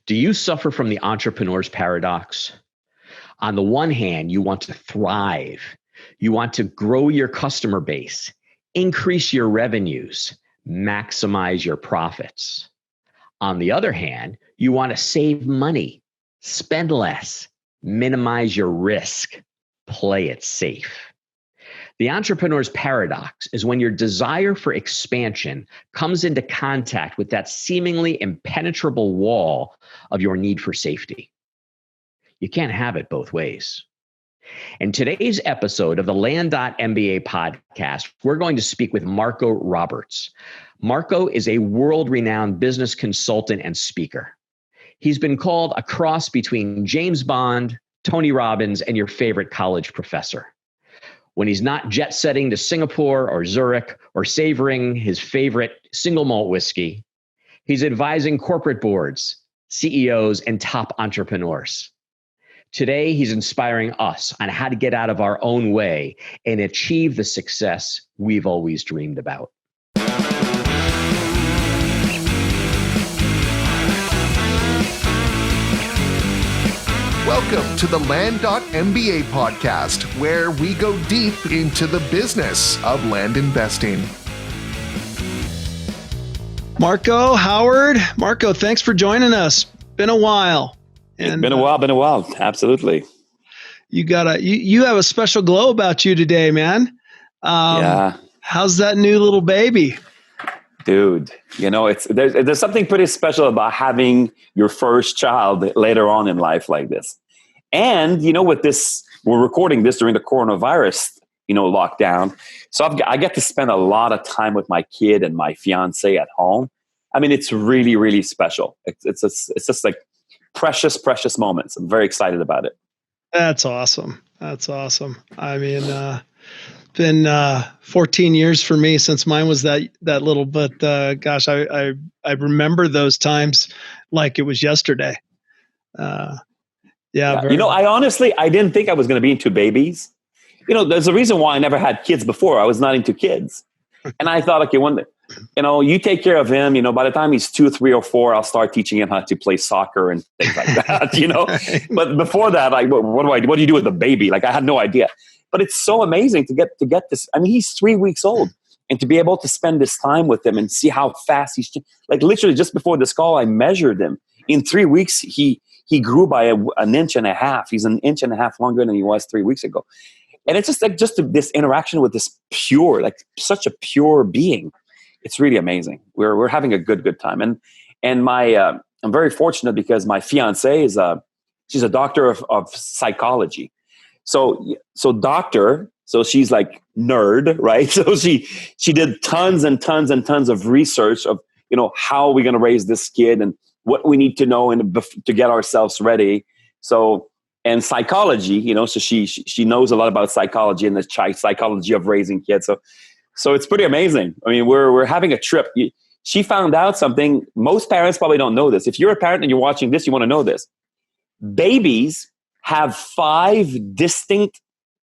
Do you suffer from the entrepreneur's paradox? On the one hand, you want to thrive. You want to grow your customer base, increase your revenues, maximize your profits. On the other hand, you want to save money, spend less, minimize your risk, play it safe. The entrepreneur's paradox is when your desire for expansion comes into contact with that seemingly impenetrable wall of your need for safety. You can't have it both ways. In today's episode of the Land.MBA Podcast, we're going to speak with Marco Roberts. Marco is a world-renowned business consultant and speaker. He's been called a cross between James Bond, Tony Robbins, and your favorite college professor. When he's not jet-setting to Singapore or Zurich or savoring his favorite single malt whiskey, he's advising corporate boards, CEOs, and top entrepreneurs. Today, he's inspiring us on how to get out of our own way and achieve the success we've always dreamed about. Welcome to the Land.MBA Podcast, where we go deep into the business of land investing. Marco, Howard. Marco, thanks for joining us. Been a while. It's been a while. Absolutely. You have a special glow about you today, man. Yeah. How's that new little baby? Dude, there's something pretty special about having your first child later on in life like this. And, with this, we're recording this during the coronavirus, lockdown. So I get to spend a lot of time with my kid and my fiance at home. I mean, it's really, really special. It's just like precious moments. I'm very excited about it. That's awesome. I mean, been 14 years for me since mine was that little, but gosh, I remember those times like it was yesterday. Yeah. I didn't think I was going to be into babies. There's a reason why I never had kids before. I was not into kids. And I thought, okay, you take care of him, by the time he's 2, 3, or 4, I'll start teaching him how to play soccer and things like that, But before that, what do you do with a baby? I had no idea. But it's so amazing to get this. I mean, he's 3 weeks old, and to be able to spend this time with him and see how fast he's literally just before this call, I measured him. In 3 weeks, he grew by an inch and a half. He's an inch and a half longer than he was 3 weeks ago. And it's just this interaction with this pure, such a pure being. It's really amazing. We're having a good time. And my I'm very fortunate because my fiance she's a doctor of psychology. So doctor, so she's like nerd, right? So she did tons and tons and tons of research of, how are we going to raise this kid and what we need to know to get ourselves ready. So, and psychology, so she knows a lot about psychology and the psychology of raising kids. So it's pretty amazing. I mean, we're having a trip. She found out something. Most parents probably don't know this. If you're a parent and you're watching this, you want to know this. Babies have 5 distinct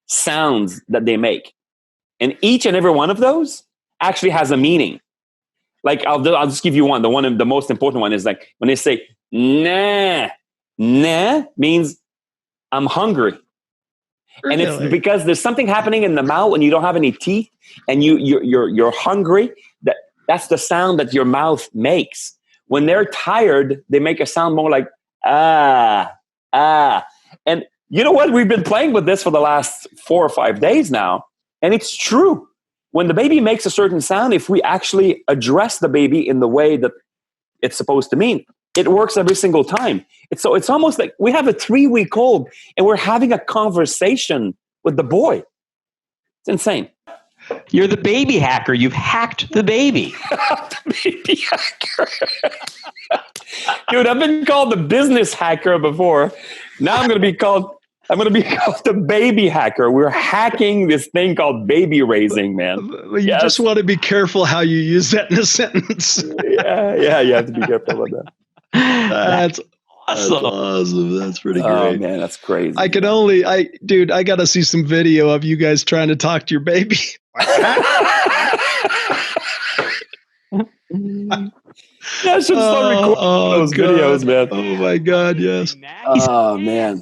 sounds that they make. And each and every one of those actually has a meaning. I'll just give you one. The most important one is when they say, nah. Nah means I'm hungry. Really? And it's because there's something happening in the mouth when you don't have any teeth and you're hungry. That's the sound that your mouth makes. When they're tired, they make a sound more like, ah. And you know what? We've been playing with this for the last 4 or 5 days now. And it's true. When the baby makes a certain sound, if we actually address the baby in the way that it's supposed to mean, it works every single time. It's almost like we have a 3-week-old and we're having a conversation with the boy. It's insane. You're the baby hacker. You've hacked the baby. The baby hacker. Dude, I've been called the business hacker before. Now I'm going to be called the baby hacker. We're hacking this thing called baby raising, man. You just want to be careful how you use that in a sentence. Yeah, you have to be careful about that. That's awesome. That's pretty great. Oh man, that's crazy. I got to see some video of you guys trying to talk to your baby. Yeah, I should start recording those God. videos, man. Oh my God, yes. Oh man.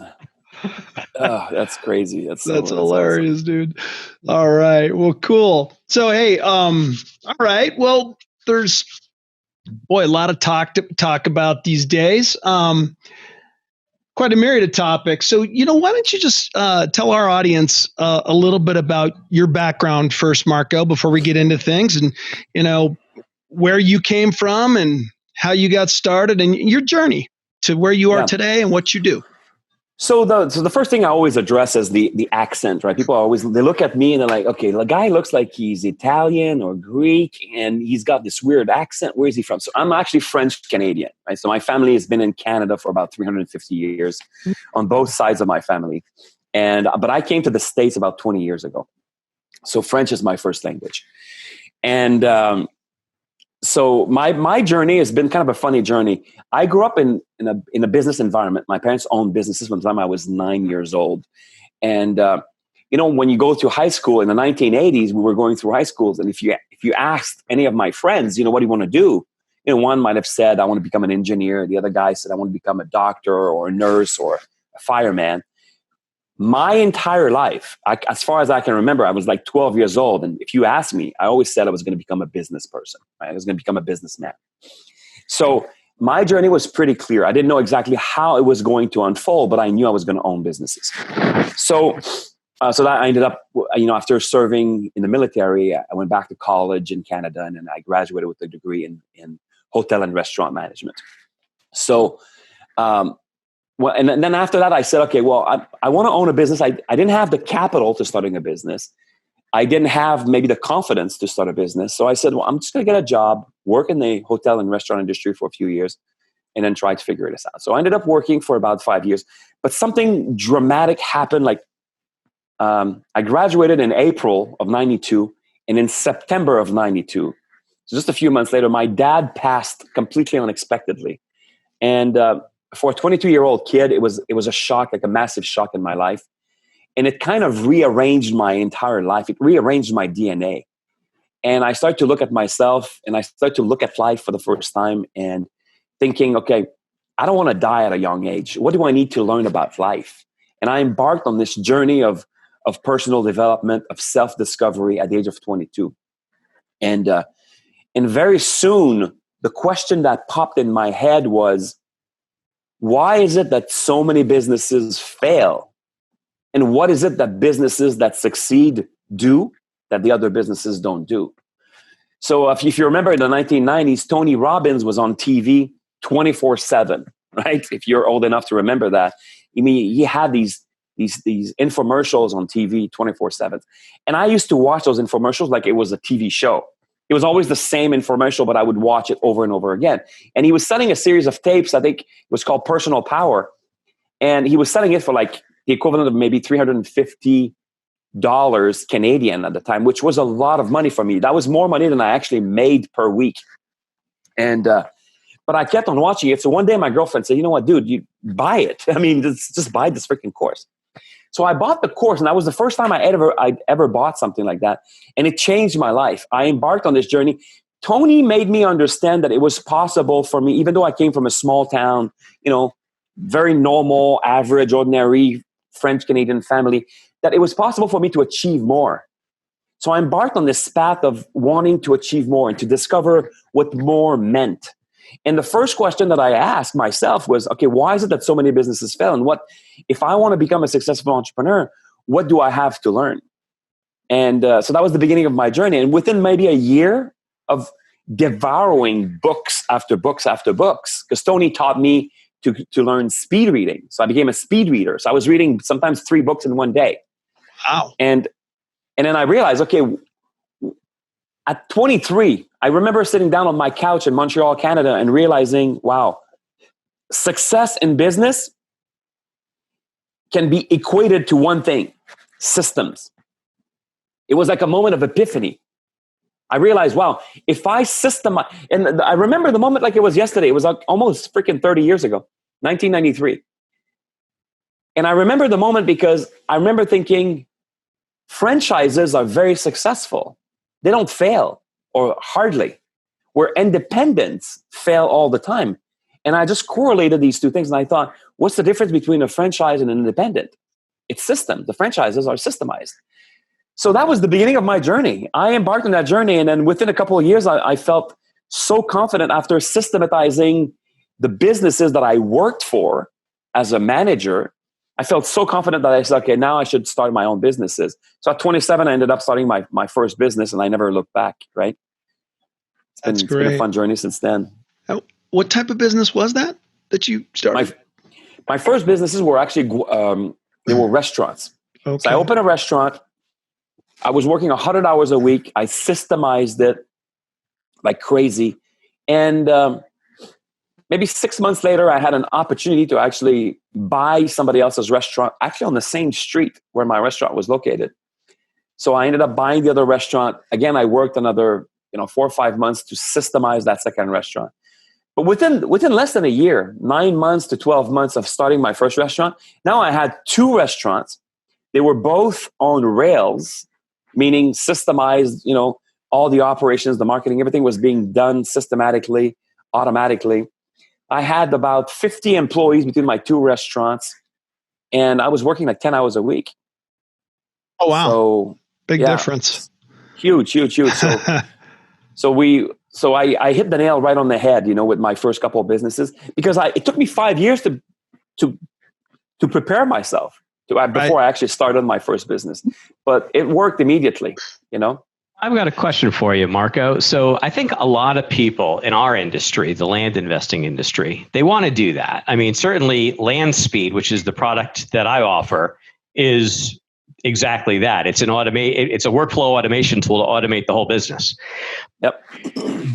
Oh, that's crazy. That's that's hilarious, awesome. dude. All right. Well, cool. So, hey, all right. Well, there's a lot of talk about these days. Quite a myriad of topics. So, why don't you just tell our audience a little bit about your background first, Marco, before we get into things, and where you came from and how you got started and your journey to where you are Yeah. today and what you do. So the first thing I always address is the accent, right? People they look at me and they're like, okay, the guy looks like he's Italian or Greek and he's got this weird accent. Where is he from? So I'm actually French Canadian, right? So my family has been in Canada for about 350 years on both sides of my family. But I came to the States about 20 years ago. So French is my first language. And so my journey has been kind of a funny journey. I grew up in a business environment. My parents owned businesses from the time I was 9 years old. And when you go to high school in the 1980s, we were going through high schools, and if you asked any of my friends, what do you want to do? One might have said, I want to become an engineer. The other guy said, I want to become a doctor or a nurse or a fireman. My entire life, as far as I can remember, I was like 12 years old. And if you ask me, I always said I was going to become a business person. Right? I was going to become a businessman. So my journey was pretty clear. I didn't know exactly how it was going to unfold, but I knew I was going to own businesses. So that I ended up, after serving in the military, I went back to college in Canada, and then I graduated with a degree in hotel and restaurant management. So, well, and then after that, I said, okay, well, I want to own a business. I didn't have the capital to starting a business. I didn't have maybe the confidence to start a business. So I said, well, I'm just going to get a job, work in the hotel and restaurant industry for a few years, and then try to figure this out. So I ended up working for about 5 years. But something dramatic happened. Like I graduated in April of 92, and in September of 92, so just a few months later, my dad passed completely unexpectedly. And for a 22-year-old kid, it was a shock, like a massive shock in my life. And it kind of rearranged my entire life. It rearranged my DNA. And I started to look at myself, and I started to look at life for the first time and thinking, okay, I don't want to die at a young age. What do I need to learn about life? And I embarked on this journey of personal development, of self-discovery at the age of 22. And very soon, the question that popped in my head was, why is it that so many businesses fail? And what is it that businesses that succeed do that the other businesses don't do? So if you remember in the 1990s, Tony Robbins was on TV 24/7, right? If you're old enough to remember that. I mean, he had these infomercials on TV 24/7. And I used to watch those infomercials like it was a TV show. It was always the same infomercial, but I would watch it over and over again. And he was selling a series of tapes. I think it was called Personal Power. And he was selling it for like the equivalent of maybe $350 Canadian at the time, which was a lot of money for me. That was more money than I actually made per week. And, but I kept on watching it. So one day my girlfriend said, you know what, dude, you buy it. I mean, just buy this freaking course. So I bought the course, and that was the first time I'd ever bought something like that. And it changed my life. I embarked on this journey. Tony made me understand that it was possible for me, even though I came from a small town, very normal, average, ordinary French Canadian family, that it was possible for me to achieve more. So I embarked on this path of wanting to achieve more and to discover what more meant. And the first question that I asked myself was, okay, why is it that so many businesses fail? And if I want to become a successful entrepreneur, what do I have to learn? And so that was the beginning of my journey. And within maybe a year of devouring books after books after books, because Tony taught me to learn speed reading. So I became a speed reader. So I was reading sometimes 3 books in one day. Wow. And then I realized, okay, at 23, I remember sitting down on my couch in Montreal, Canada, and realizing, wow, success in business can be equated to one thing: systems. It was like a moment of epiphany. I realized, wow, if I systemize, and I remember the moment like it was yesterday. It was like almost freaking 30 years ago, 1993. And I remember the moment because I remember thinking, franchises are very successful. They don't fail, or hardly. where independents fail all the time. And I just correlated these two things. And I thought, what's the difference between a franchise and an independent? It's system. The franchises are systemized. So that was the beginning of my journey. I embarked on that journey. And then within a couple of years, I felt so confident after systematizing the businesses that I worked for as a manager. I felt so confident that I said, okay, now I should start my own businesses. So at 27, I ended up starting my first business, and I never looked back, right? It's been a fun journey since then. What type of business was that you started? My first businesses were actually, they were restaurants. Okay. So I opened a restaurant. I was working 100 hours a week. I systemized it like crazy. And maybe 6 months later, I had an opportunity to actually buy somebody else's restaurant, actually on the same street where my restaurant was located. So I ended up buying the other restaurant. Again, I worked another 4 or 5 months to systemize that second restaurant. But within less than a year, 9 months to 12 months of starting my first restaurant, now I had 2 restaurants. They were both on rails, meaning systemized, all the operations, the marketing, everything was being done systematically, automatically. I had about 50 employees between my 2 restaurants, and I was working like 10 hours a week. Oh, wow. So, big difference. Huge. So I hit the nail right on the head, with my first couple of businesses, because it took me 5 years to prepare myself before I actually started my first business. But it worked immediately, I've got a question for you, Marco. So I think a lot of people in our industry, the land investing industry, they want to do that. I mean, certainly Land Speed, which is the product that I offer, is exactly that. It's it's a workflow automation tool to automate the whole business. Yep.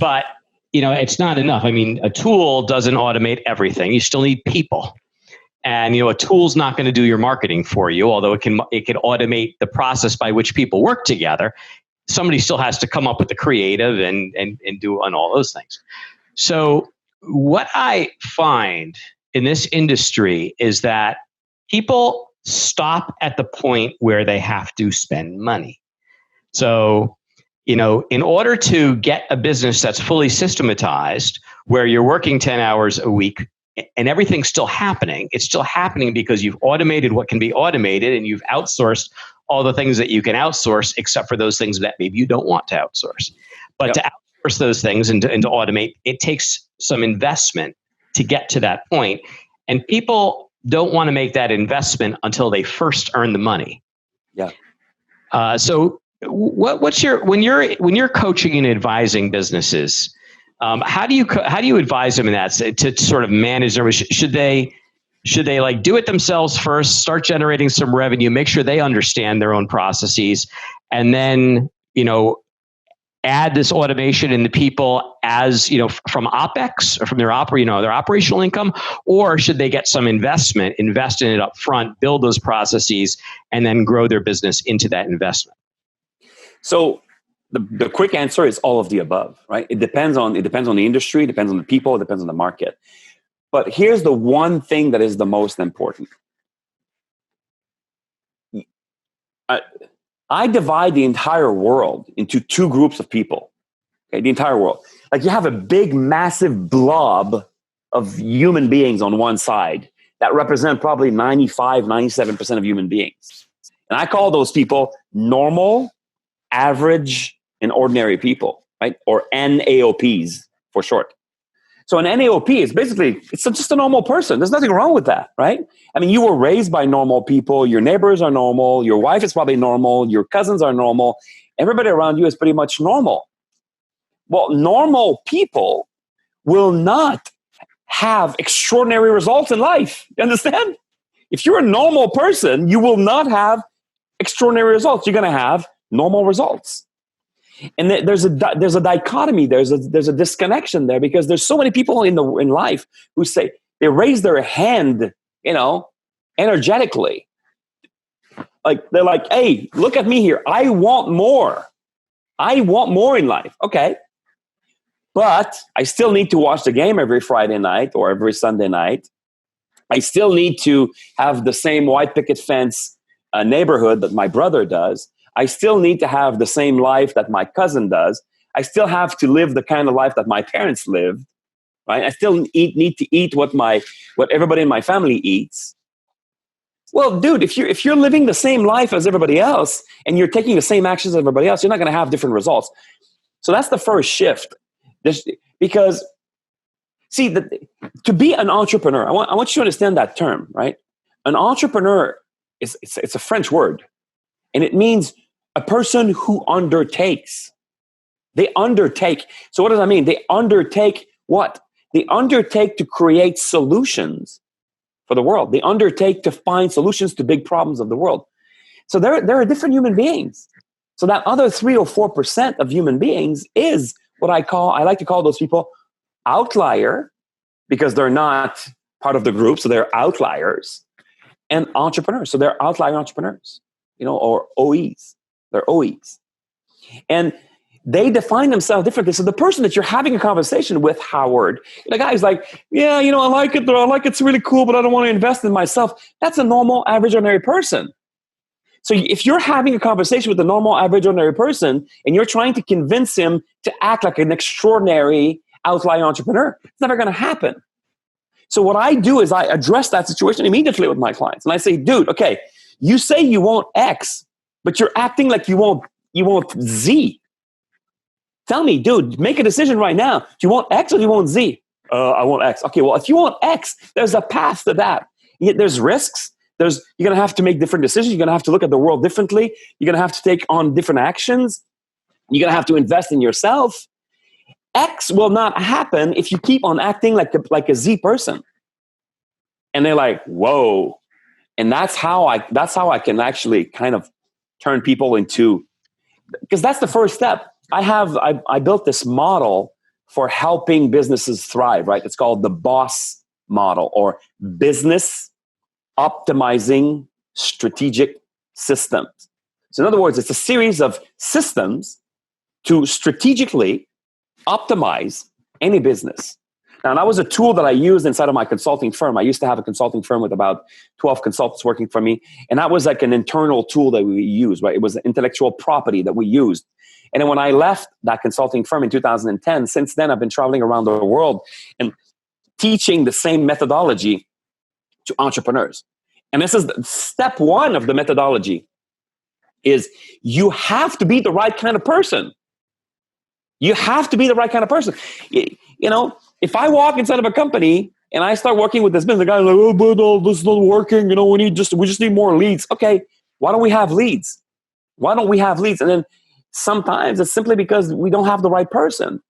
But, it's not enough. I mean, a tool doesn't automate everything. You still need people. And, a tool's not going to do your marketing for you, although it can automate the process by which people work together. Somebody still has to come up with the creative and do on all those things. So what I find in this industry is that people stop at the point where they have to spend money. So, in order to get a business that's fully systematized, where you're working 10 hours a week and everything's still happening, it's still happening because you've automated what can be automated and you've outsourced all the things that you can outsource, except for those things that maybe you don't want to outsource. But to outsource those things and to automate, it takes some investment to get to that point. And people don't want to make that investment until they first earn the money. Yeah. So what's when you're coaching and advising businesses, how do you advise them in that to sort of manage their, should they like do it themselves first, start generating some revenue, make sure they understand their own processes, and then, add this automation in the people as, from OpEx or from their operational income, or should they get some invest in it up front, build those processes, and then grow their business into that investment? So the quick answer is all of the above, right? It depends on the industry, it depends on the people, it depends on the market. But here's the one thing that is the most important. I divide the entire world into 2 groups of people. Okay, the entire world. Like you have a big, massive blob of human beings on one side that represent probably 95, 97% of human beings. And I call those people normal, average, and ordinary people, right? Or NAOPs for short. So an NAOP is basically, it's just a normal person. There's nothing wrong with that, right? I mean, you were raised by normal people. Your neighbors are normal. Your wife is probably normal. Your cousins are normal. Everybody around you is pretty much normal. Well, normal people will not have extraordinary results in life. You understand? If you're a normal person, you will not have extraordinary results. You're going to have normal results. And there's a dichotomy. There's a disconnection there, because there's so many people in life who say, they raise their hand, energetically. Like they're like, hey, look at me here. I want more. I want more in life. Okay. But I still need to watch the game every Friday night or every Sunday night. I still need to have the same white picket fence neighborhood that my brother does. I still need to have the same life that my cousin does. I still have to live the kind of life that my parents lived, right? I still need to eat what everybody in my family eats. Well, dude, if you're living the same life as everybody else and you're taking the same actions as everybody else, you're not going to have different results. So that's the first shift. Because, see, to be an entrepreneur, I want you to understand that term, right? An entrepreneur it's a French word, and it means a person who undertakes. They undertake. So what does that mean? They undertake what? They undertake to create solutions for the world. They undertake to find solutions to big problems of the world. So there are different human beings. So that other 3 or 4% of human beings is what I like to call those people outlier, because they're not part of the group. So they're outliers, and entrepreneurs. So they're outlier entrepreneurs, or OEs. They're OEs. And they define themselves differently. So the person that you're having a conversation with, Howard, the guy's like, yeah, I like it. I like it's really cool, but I don't want to invest in myself. That's a normal, average, ordinary person. So if you're having a conversation with a normal, average, ordinary person, and you're trying to convince him to act like an extraordinary outlier entrepreneur, it's never going to happen. So what I do is I address that situation immediately with my clients. And I say, dude, okay, you say you want X, but you're acting like you want Z. Tell me, dude, make a decision right now. Do you want X or do you want Z? I want X. Okay, well, if you want X, there's a path to that. There's risks. You're going to have to make different decisions. You're going to have to look at the world differently. You're going to have to take on different actions. You're going to have to invest in yourself. X will not happen if you keep on acting like a Z person. And they're like, whoa. And that's how I can actually kind of turn people into, because that's the first step. I built this model for helping businesses thrive, right? It's called the BOSS model, or business optimizing strategic systems. So in other words, it's a series of systems to strategically optimize any business. Now, that was a tool that I used inside of my consulting firm. I used to have a consulting firm with about 12 consultants working for me. And that was like an internal tool that we used, right? It was intellectual property that we used. And then when I left that consulting firm in 2010, since then, I've been traveling around the world and teaching the same methodology to entrepreneurs. And this is step one of the methodology, is you have to be the right kind of person. You have to be the right kind of person. If I walk inside of a company and I start working with this business, the guy's like, oh, but this is not working. We just need more leads. Okay, why don't we have leads? And then sometimes it's simply because we don't have the right person.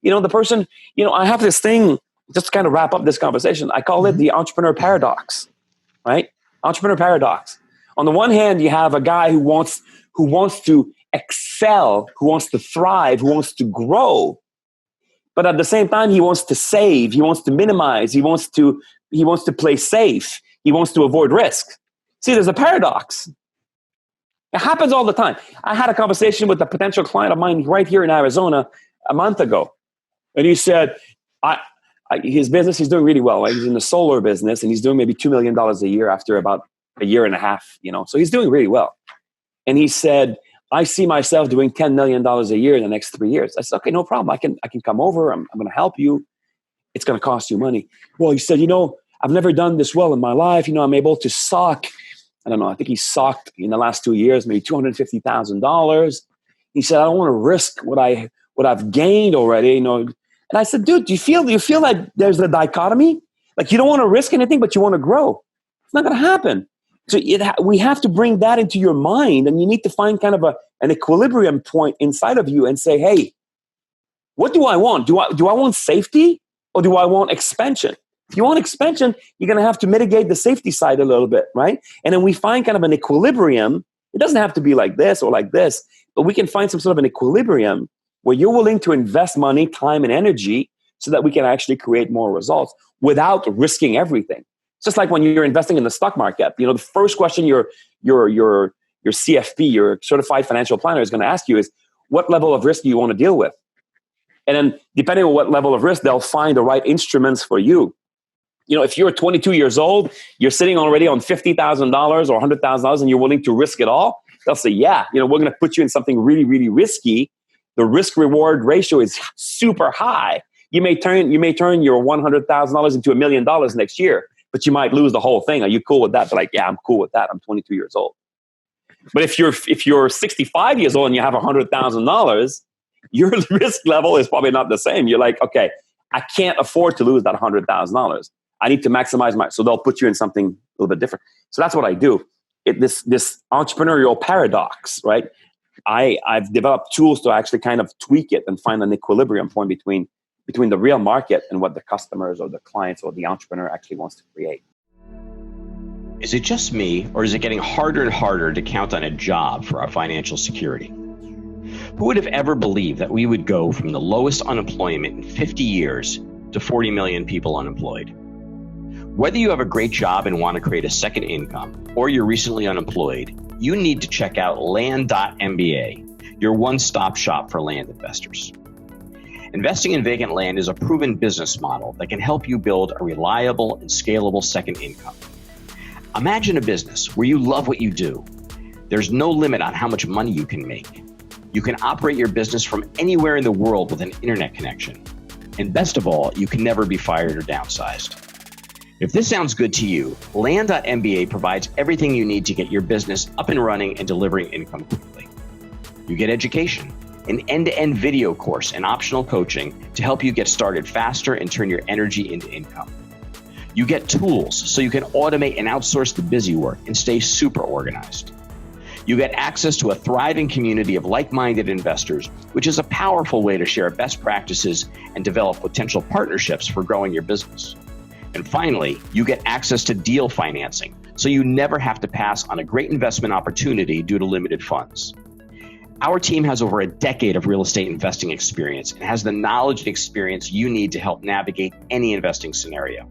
The person, I have this thing, just to kind of wrap up this conversation, I call it the entrepreneur paradox, right? Entrepreneur paradox. On the one hand, you have a guy who wants to excel, who wants to thrive, who wants to grow. But at the same time, he wants to save, he wants to minimize, he wants to play safe, he wants to avoid risk. See, there's a paradox. It happens all the time. I had a conversation with a potential client of mine right here in Arizona a month ago. And he said, his business, he's doing really well. Right? He's in the solar business and he's doing maybe $2 million a year after about a year and a half, so he's doing really well. And he said, I see myself doing $10 million a year in the next 3 years. I said, okay, no problem. I can come over. I'm going to help you. It's going to cost you money. Well, he said, I've never done this well in my life. I'm able to sock. I don't know. I think he socked in the last 2 years, maybe $250,000. He said, I don't want to risk what I've gained already. And I said, dude, do you feel like there's a dichotomy? Like you don't want to risk anything, but you want to grow. It's not going to happen. So we have to bring that into your mind, and you need to find kind of an equilibrium point inside of you and say, hey, what do I want? Do I want safety or do I want expansion? If you want expansion, you're going to have to mitigate the safety side a little bit, right? And then we find kind of an equilibrium. It doesn't have to be like this or like this, but we can find some sort of an equilibrium where you're willing to invest money, time, and energy so that we can actually create more results without risking everything. It's just like when you're investing in the stock market. The first question your CFP, your certified financial planner, is going to ask you is, what level of risk do you want to deal with? And then depending on what level of risk, they'll find the right instruments for you. If you're 22 years old, you're sitting already on $50,000 or $100,000 and you're willing to risk it all, they'll say, yeah, we're going to put you in something really, really risky the risk reward ratio is super high. You may turn your $100,000 into $1 million next year, but you might lose the whole thing. Are you cool with that? They're like, yeah, I'm cool with that. I'm 22 years old. But if you're 65 years old and you have $100,000, your risk level is probably not the same. You're like, okay, I can't afford to lose that $100,000. I need to maximize so they'll put you in something a little bit different. So that's what I do. This entrepreneurial paradox, right? I've developed tools to actually kind of tweak it and find an equilibrium point between the real market and what the customers or the clients or the entrepreneur actually wants to create. Is it just me, or is it getting harder and harder to count on a job for our financial security? Who would have ever believed that we would go from the lowest unemployment in 50 years to 40 million people unemployed? Whether you have a great job and want to create a second income, or you're recently unemployed, you need to check out Land.MBA, your one-stop shop for land investors. Investing in vacant land is a proven business model that can help you build a reliable and scalable second income. Imagine a business where you love what you do. There's no limit on how much money you can make. You can operate your business from anywhere in the world with an internet connection. And best of all, you can never be fired or downsized. If this sounds good to you, Land.MBA provides everything you need to get your business up and running and delivering income quickly. You get education, an end-to-end video course and optional coaching to help you get started faster and turn your energy into income. You get tools so you can automate and outsource the busy work and stay super organized. You get access to a thriving community of like-minded investors, which is a powerful way to share best practices and develop potential partnerships for growing your business. And finally, you get access to deal financing, so you never have to pass on a great investment opportunity due to limited funds. Our team has over a decade of real estate investing experience and has the knowledge and experience you need to help navigate any investing scenario.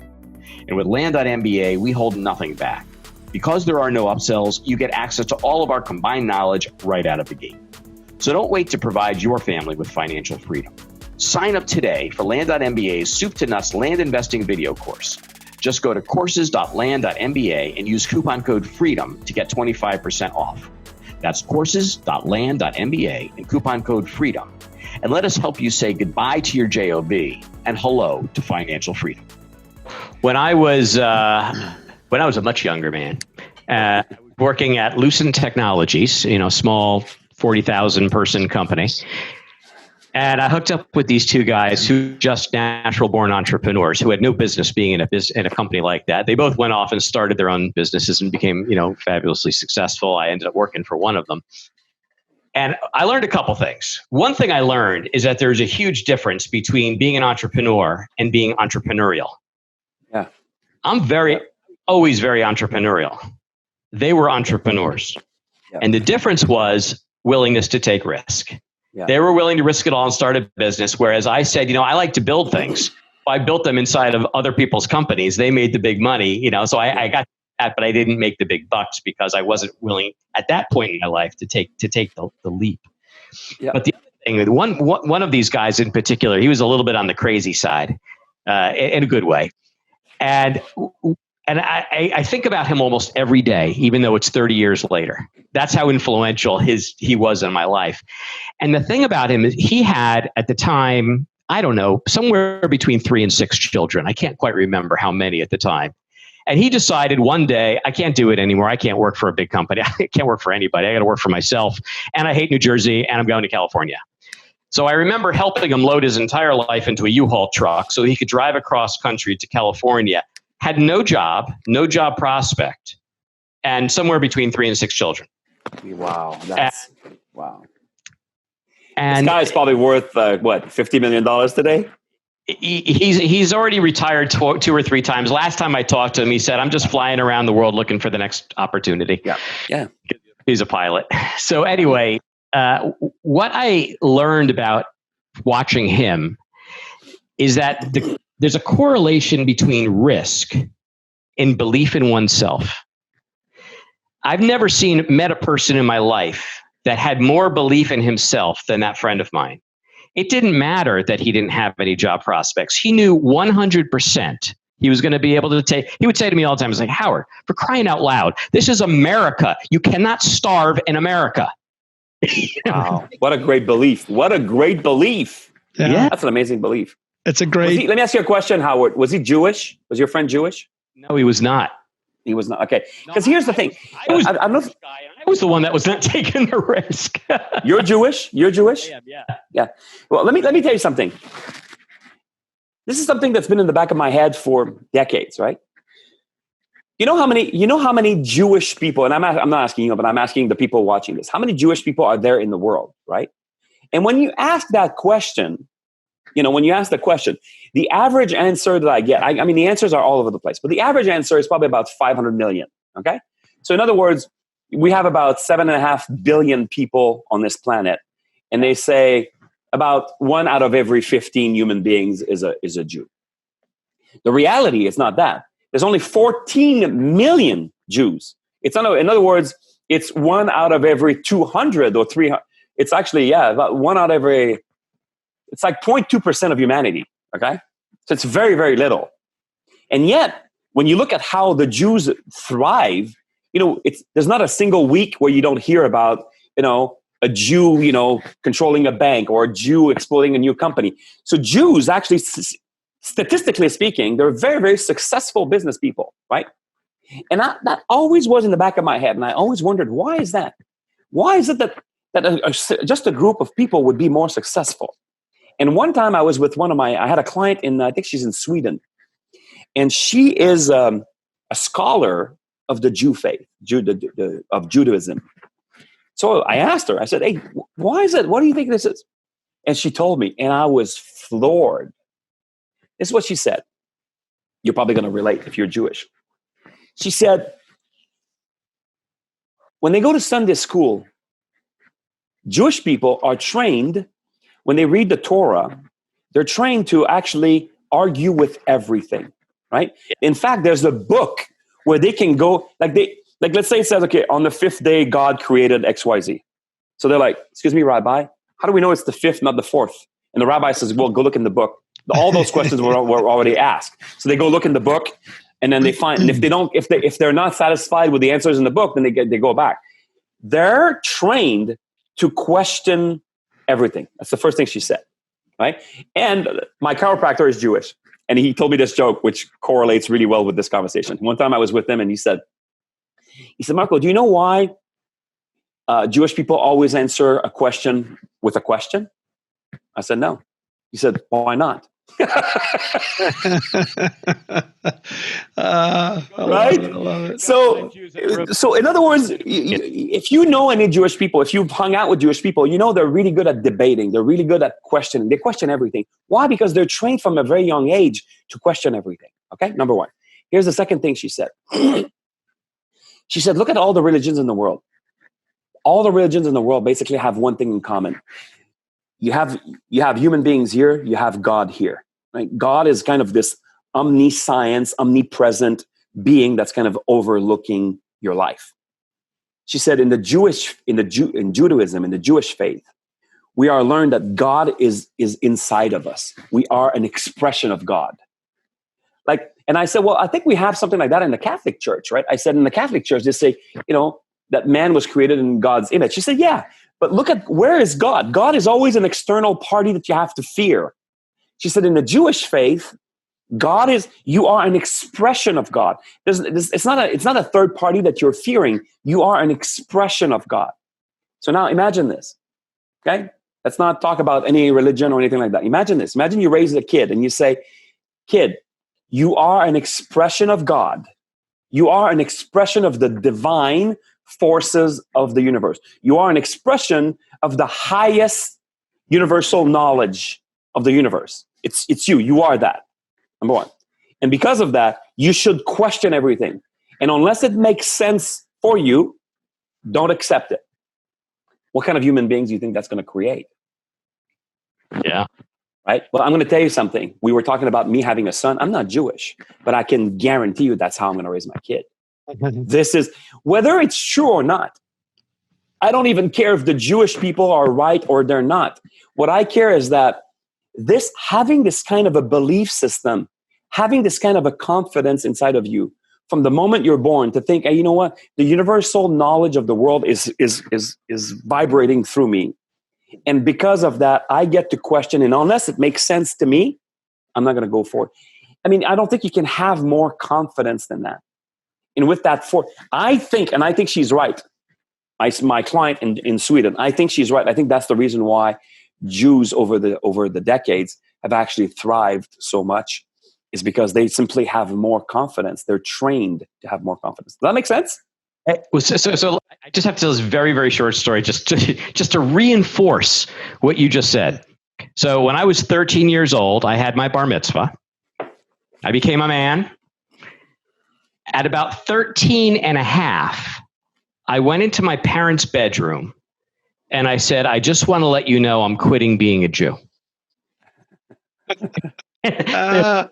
And with Land.MBA, we hold nothing back. Because there are no upsells, you get access to all of our combined knowledge right out of the gate. So don't wait to provide your family with financial freedom. Sign up today for Land.MBA's Soup to Nuts Land Investing video course. Just go to courses.land.mba and use coupon code FREEDOM to get 25% off. That's courses.land.mba and coupon code FREEDOM. And let us help you say goodbye to your job and hello to financial freedom. When I was a much younger man, working at Lucent Technologies, small 40,000 person company. And I hooked up with these two guys who just natural born entrepreneurs who had no business being in a company like that. They both went off and started their own businesses and became, fabulously successful. I ended up working for one of them. And I learned a couple things. One thing I learned is that there's a huge difference between being an entrepreneur and being entrepreneurial. Yeah. I'm always very entrepreneurial. They were entrepreneurs. Yeah. And the difference was willingness to take risk. Yeah. They were willing to risk it all and start a business. Whereas I said, I like to build things. I built them inside of other people's companies. They made the big money, so I got that, but I didn't make the big bucks because I wasn't willing at that point in my life to take the leap. Yeah. But the other thing, one of these guys in particular, he was a little bit on the crazy side, in a good way. And I think about him almost every day, even though it's 30 years later. That's how influential he was in my life. And the thing about him is he had, at the time, I don't know, somewhere between 3 and 6 children. I can't quite remember how many at the time. And he decided one day, I can't do it anymore. I can't work for a big company. I can't work for anybody. I got to work for myself. And I hate New Jersey, and I'm going to California. So I remember helping him load his entire life into a U-Haul truck so he could drive across country to California. Had no job prospect, and somewhere between 3 and 6 children. Wow. Wow. And this guy's probably worth, $50 million today? He's already retired 2 or 3 times. Last time I talked to him, he said, I'm just flying around the world looking for the next opportunity. Yeah. He's a pilot. So anyway, what I learned about watching him is that there's a correlation between risk and belief in oneself. I've never met a person in my life that had more belief in himself than that friend of mine. It didn't matter that he didn't have any job prospects. He knew 100% he was going to be able to take. He would say to me all the time, he's like, Howard, for crying out loud, this is America. You cannot starve in America. Wow. What a great belief. What a great belief. Yeah. That's an amazing belief. It's a great. Let me ask you a question, Howard. Was he Jewish? Was your friend Jewish? No, he was not. He was not. Okay. Because here's the thing. I was the one that was not taking the risk. You're Jewish? You're Jewish? I am, yeah. Yeah. Well, let me tell you something. This is something that's been in the back of my head for decades, right? You know how many Jewish people, and I'm not asking you, but I'm asking the people watching this. How many Jewish people are there in the world, right? And when you ask that question, the average answer that I get, I mean, the answers are all over the place, but the average answer is probably about 500 million, okay? So in other words, we have about 7.5 billion people on this planet, and they say about 1 out of every 15 human beings is a Jew. The reality is not that. There's only 14 million Jews. In other words, it's 1 out of every 200 or 300. It's actually, about 1 out of every, it's like 0.2% of humanity, okay? So it's very, very little. And yet, when you look at how the Jews thrive, there's not a single week where you don't hear about, a Jew, controlling a bank or a Jew exploiting a new company. So Jews actually, statistically speaking, they're very, very successful business people, right? And that always was in the back of my head. And I always wondered, why is that? Why is it that just a group of people would be more successful? And one time I was with I had a client I think she's in Sweden. And she is a scholar of the Jew faith, of Judaism. So I asked her, I said, hey, why is it? What do you think this is? And she told me, and I was floored. This is what she said. You're probably going to relate if you're Jewish. She said, when they go to Sunday school, Jewish people are trained, when they read the Torah, they're trained to actually argue with everything, right? In fact, there's a book where they can go, let's say it says, okay, on the 5th day, God created XYZ. So they're like, excuse me, Rabbi, how do we know it's the 5th, not the 4th? And the rabbi says, well, go look in the book. All those questions were already asked. So they go look in the book, and then they find, and if they're not satisfied with the answers in the book, then they go back. They're trained to question everything. That's the first thing she said, right? And my chiropractor is Jewish, and he told me this joke, which correlates really well with this conversation. One time I was with him, and he said, Marco, do you know why Jewish people always answer a question with a question? I said, no. He said, why not? Right? I love it. So in other words, if you know any Jewish people, if you've hung out with Jewish people, they're really good at debating. They're really good at questioning. They question everything. Why? Because they're trained from a very young age to question everything. Okay, number one. Here's the second thing she said. She said, look at all the religions in the world. All the religions in the world basically have one thing in common. You have human beings here, you have God here. Right? God is kind of this omniscience, omnipresent being that's kind of overlooking your life. She said in Judaism, in the Jewish faith, we are learned that God is inside of us. We are an expression of God. And I said, well, I think we have something like that in the Catholic Church, right? I said in the Catholic Church, they say, that man was created in God's image. She said, yeah, but look at where is God? God is always an external party that you have to fear. She said in the Jewish faith, you are an expression of God. It's not a third party that you're fearing. You are an expression of God. So now imagine this, okay? Let's not talk about any religion or anything like that. Imagine this. Imagine you raise a kid and you say, kid, you are an expression of God. You are an expression of the divine forces of the universe. You are an expression of the highest universal knowledge of the universe. It's you. You are that. Number one. And because of that, you should question everything. And unless it makes sense for you, don't accept it. What kind of human beings do you think that's going to create? Yeah. Right? Well, I'm going to tell you something. We were talking about me having a son. I'm not Jewish, but I can guarantee you that's how I'm going to raise my kid. This is, whether it's true or not, I don't even care if the Jewish people are right or they're not. What I care is that having this kind of a belief system, having this kind of a confidence inside of you from the moment you're born to think, hey, you know what? The universal knowledge of the world is vibrating through me. And because of that, I get to question, and unless it makes sense to me, I'm not going to go for it. I mean, I don't think you can have more confidence than that. And with that, I think she's right. My client in Sweden, I think she's right. I think that's the reason why Jews over the decades have actually thrived so much, is because they simply have more confidence. They're trained to have more confidence. Does that make sense? So I just have to tell this very, very short story just to reinforce what you just said. So when I was 13 years old, I had my bar mitzvah. I became a man. At about 13 and a half, I went into my parents' bedroom and I said, I just want to let you know I'm quitting being a Jew. And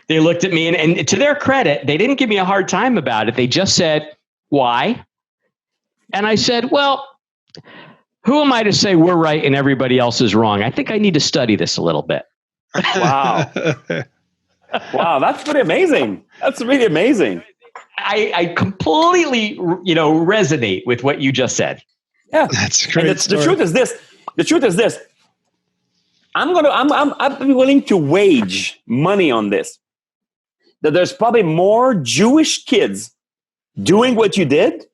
they looked at me and to their credit, they didn't give me a hard time about it. They just said, why? And I said, well, who am I to say we're right and everybody else is wrong? I think I need to study this a little bit. Wow. Wow, that's pretty amazing. That's really amazing. I completely, resonate with what you just said. Yeah, that's great. And the truth is this. The truth is this. I'd be willing to wage money on this. That there's probably more Jewish kids doing what you did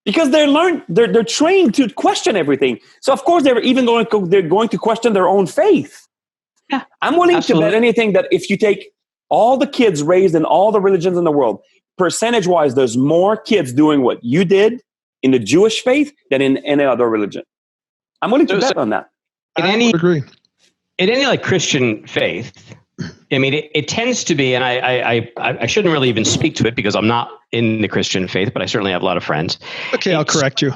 because they're trained to question everything. So of course they're going to question their own faith. Yeah, I'm willing absolutely. to bet anything that if you take all the kids raised in all the religions in the world, percentage-wise, there's more kids doing what you did in the Jewish faith than in any other religion. I'm willing to bet on that. I would agree. In any like Christian faith, I mean, it tends to be, and I shouldn't really even speak to it because I'm not in the Christian faith, but I certainly have a lot of friends. Okay, I'll correct you.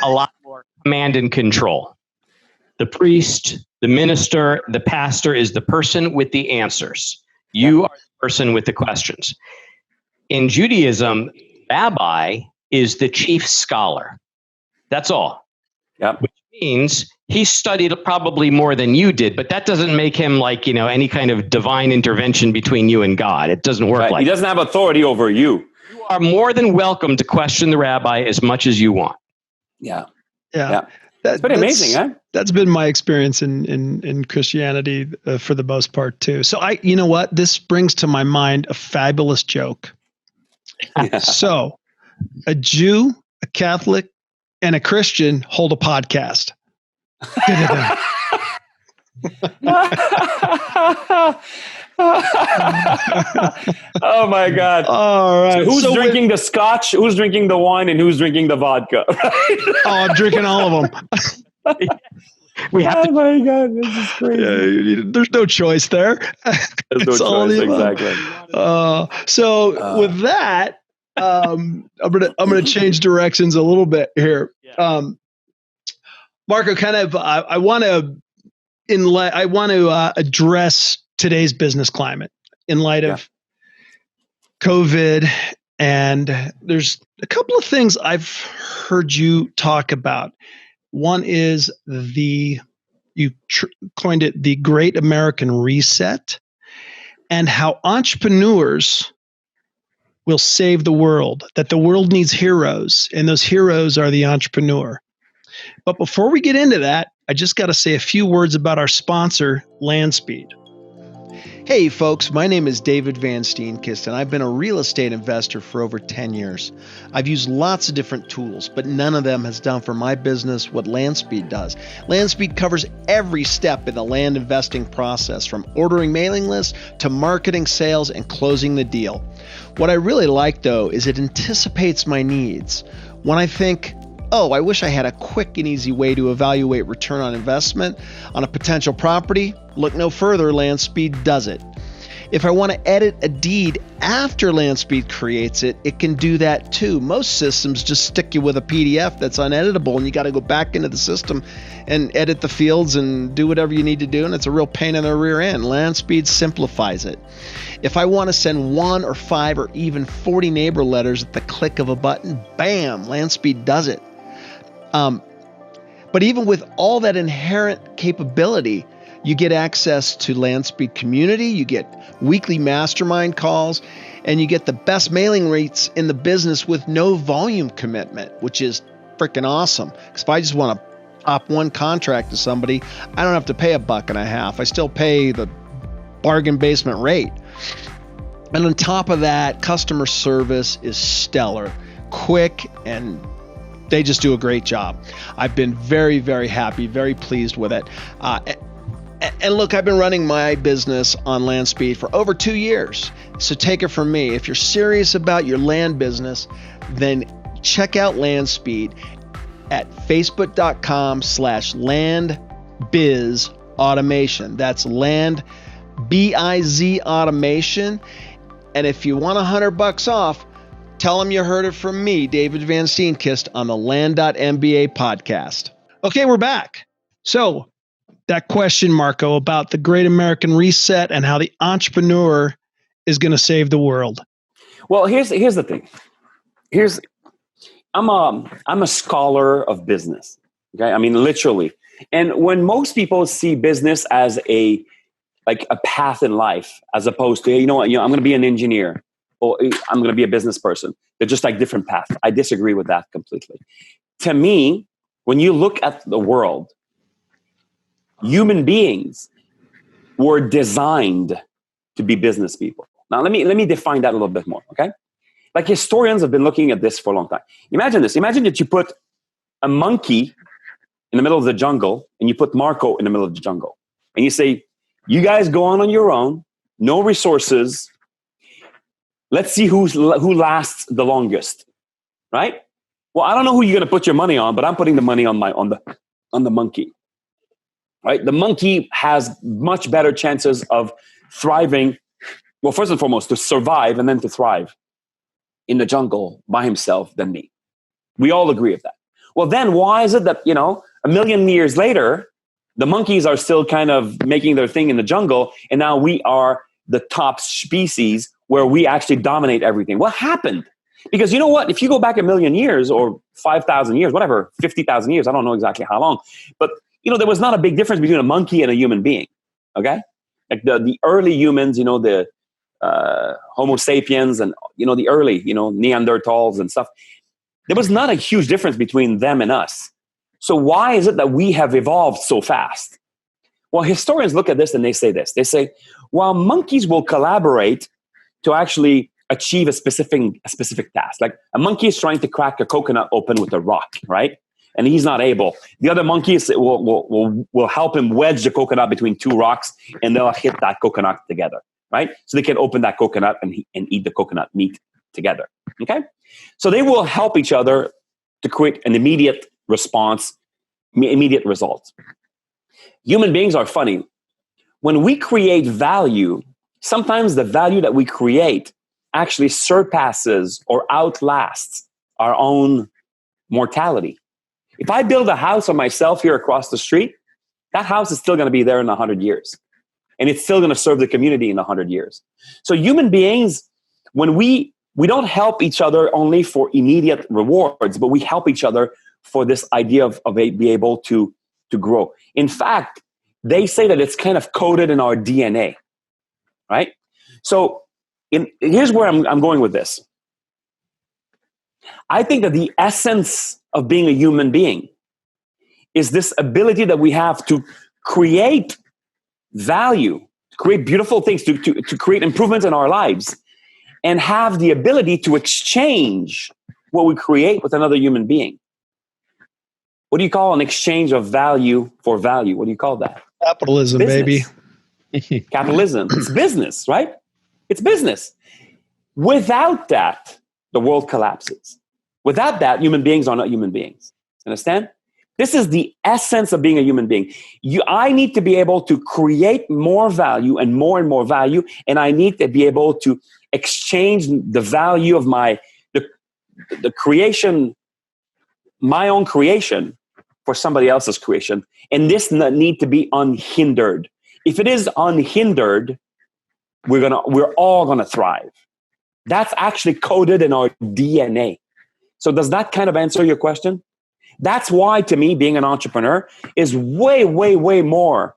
A lot more command and control. The priest, the minister, the pastor is the person with the answers. You are the person with the questions. In Judaism, rabbi is the chief scholar. That's all. Yep. Which means he studied probably more than you did, but that doesn't make him like, any kind of divine intervention between you and God. It doesn't work like that. He doesn't have authority over you. You are more than welcome to question the rabbi as much as you want. Yeah. That's pretty amazing, huh? That's been my experience in Christianity for the most part too. So you know what? This brings to my mind a fabulous joke. Yeah. So a Jew, a Catholic, and a Christian hold a podcast. Oh my God. All right. So who's drinking the scotch? Who's drinking the wine? And who's drinking the vodka? I'm drinking all of them. We have oh my God, this is crazy. There's no choice there. There's no choice, exactly. With that, I'm gonna change directions a little bit here. Yeah. Marco, kind of, I want to address today's business climate in light of COVID, and there's a couple of things I've heard you talk about. One is you coined it the Great American Reset, and how entrepreneurs will save the world, that the world needs heroes, and those heroes are the entrepreneur. But before we get into that, I just got to say a few words about our sponsor, LandSpeed. Hey folks, my name is David Van Steenkist, and I've been a real estate investor for over 10 years. I've used lots of different tools, but none of them has done for my business what LandSpeed does. LandSpeed covers every step in the land investing process, from ordering mailing lists to marketing, sales, and closing the deal. What I really like, though, is it anticipates my needs. When I think, I wish I had a quick and easy way to evaluate return on investment on a potential property, look no further, LandSpeed does it. If I want to edit a deed after LandSpeed creates it, it can do that too. Most systems just stick you with a PDF that's uneditable, and you got to go back into the system and edit the fields and do whatever you need to do, and it's a real pain in the rear end. LandSpeed simplifies it. If I want to send 1 or 5 or even 40 neighbor letters at the click of a button, bam, LandSpeed does it. But even with all that inherent capability, you get access to LandSpeed community, you get weekly mastermind calls, and you get the best mailing rates in the business with no volume commitment, which is freaking awesome. Because if I just want to pop one contract to somebody, I don't have to pay $1.50. I still pay the bargain basement rate. And on top of that, customer service is stellar, quick, and they just do a great job. I've been very, very happy, very pleased with it. And look, I've been running my business on land speed for over 2 years. So take it from me. If you're serious about your land business, then check out Land Speed at facebook.com/landbizautomation. That's Land BIZ Automation. And if you want $100 off, tell them you heard it from me, David Van Steenkist, on the Land.MBA podcast. Okay, we're back. So that question, Marco, about the Great American Reset and how the entrepreneur is going to save the world. Well, here's the thing. I'm a scholar of business. Okay, I mean literally. And when most people see business as a path in life, as opposed to, I'm going to be an engineer or I'm going to be a business person, they're just like different paths. I disagree with that completely. To me, when you look at the world, human beings were designed to be business people. Now, let me define that a little bit more, okay? Like historians have been looking at this for a long time. Imagine this. Imagine that you put a monkey in the middle of the jungle and you put Marco in the middle of the jungle. And you say, you guys go on your own, no resources. Let's see who lasts the longest, right? Well, I don't know who you're going to put your money on, but I'm putting the money on the monkey. Right? The monkey has much better chances of thriving. Well, first and foremost, to survive and then to thrive in the jungle by himself than me. We all agree with that. Well, then why is it that, 1,000,000 years later, the monkeys are still kind of making their thing in the jungle, and now we are the top species where we actually dominate everything? What happened? Because you know what? If you go back 1,000,000 years or 5,000 years, whatever, 50,000 years, I don't know exactly how long, but there was not a big difference between a monkey and a human being. Okay, like the early humans, the Homo sapiens, and the early, Neanderthals and stuff. There was not a huge difference between them and us. So why is it that we have evolved so fast? Well, historians look at this and they say this. They say, while monkeys will collaborate to actually achieve a specific task, like a monkey is trying to crack a coconut open with a rock, right? And he's not able. The other monkeys will help him wedge the coconut between two rocks, and they'll hit that coconut together, right? So they can open that coconut and eat the coconut meat together, okay? So they will help each other to create an immediate response, immediate results. Human beings are funny. When we create value, sometimes the value that we create actually surpasses or outlasts our own mortality. If I build a house on myself here across the street, that house is still going to be there in 100 years. And it's still going to serve the community in 100 years. So human beings, when we don't help each other only for immediate rewards, but we help each other for this idea of being able to grow. In fact, they say that it's kind of coded in our DNA, right? So here's where I'm going with this. I think that the essence of being a human being is this ability that we have to create value, to create beautiful things, to create improvements in our lives, and have the ability to exchange what we create with another human being. What do you call an exchange of value for value? What do you call that? Capitalism, baby. Capitalism. It's business, right? It's business. Without that, the world collapses. Without that, human beings are not human beings. Understand? This is the essence of being a human being. I need to be able to create more value and more value, and I need to be able to exchange the value of the creation, my own creation, for somebody else's creation. And this need to be unhindered. If it is unhindered, we're all gonna thrive. That's actually coded in our DNA. So does that kind of answer your question? That's why, to me, being an entrepreneur is way, way, way more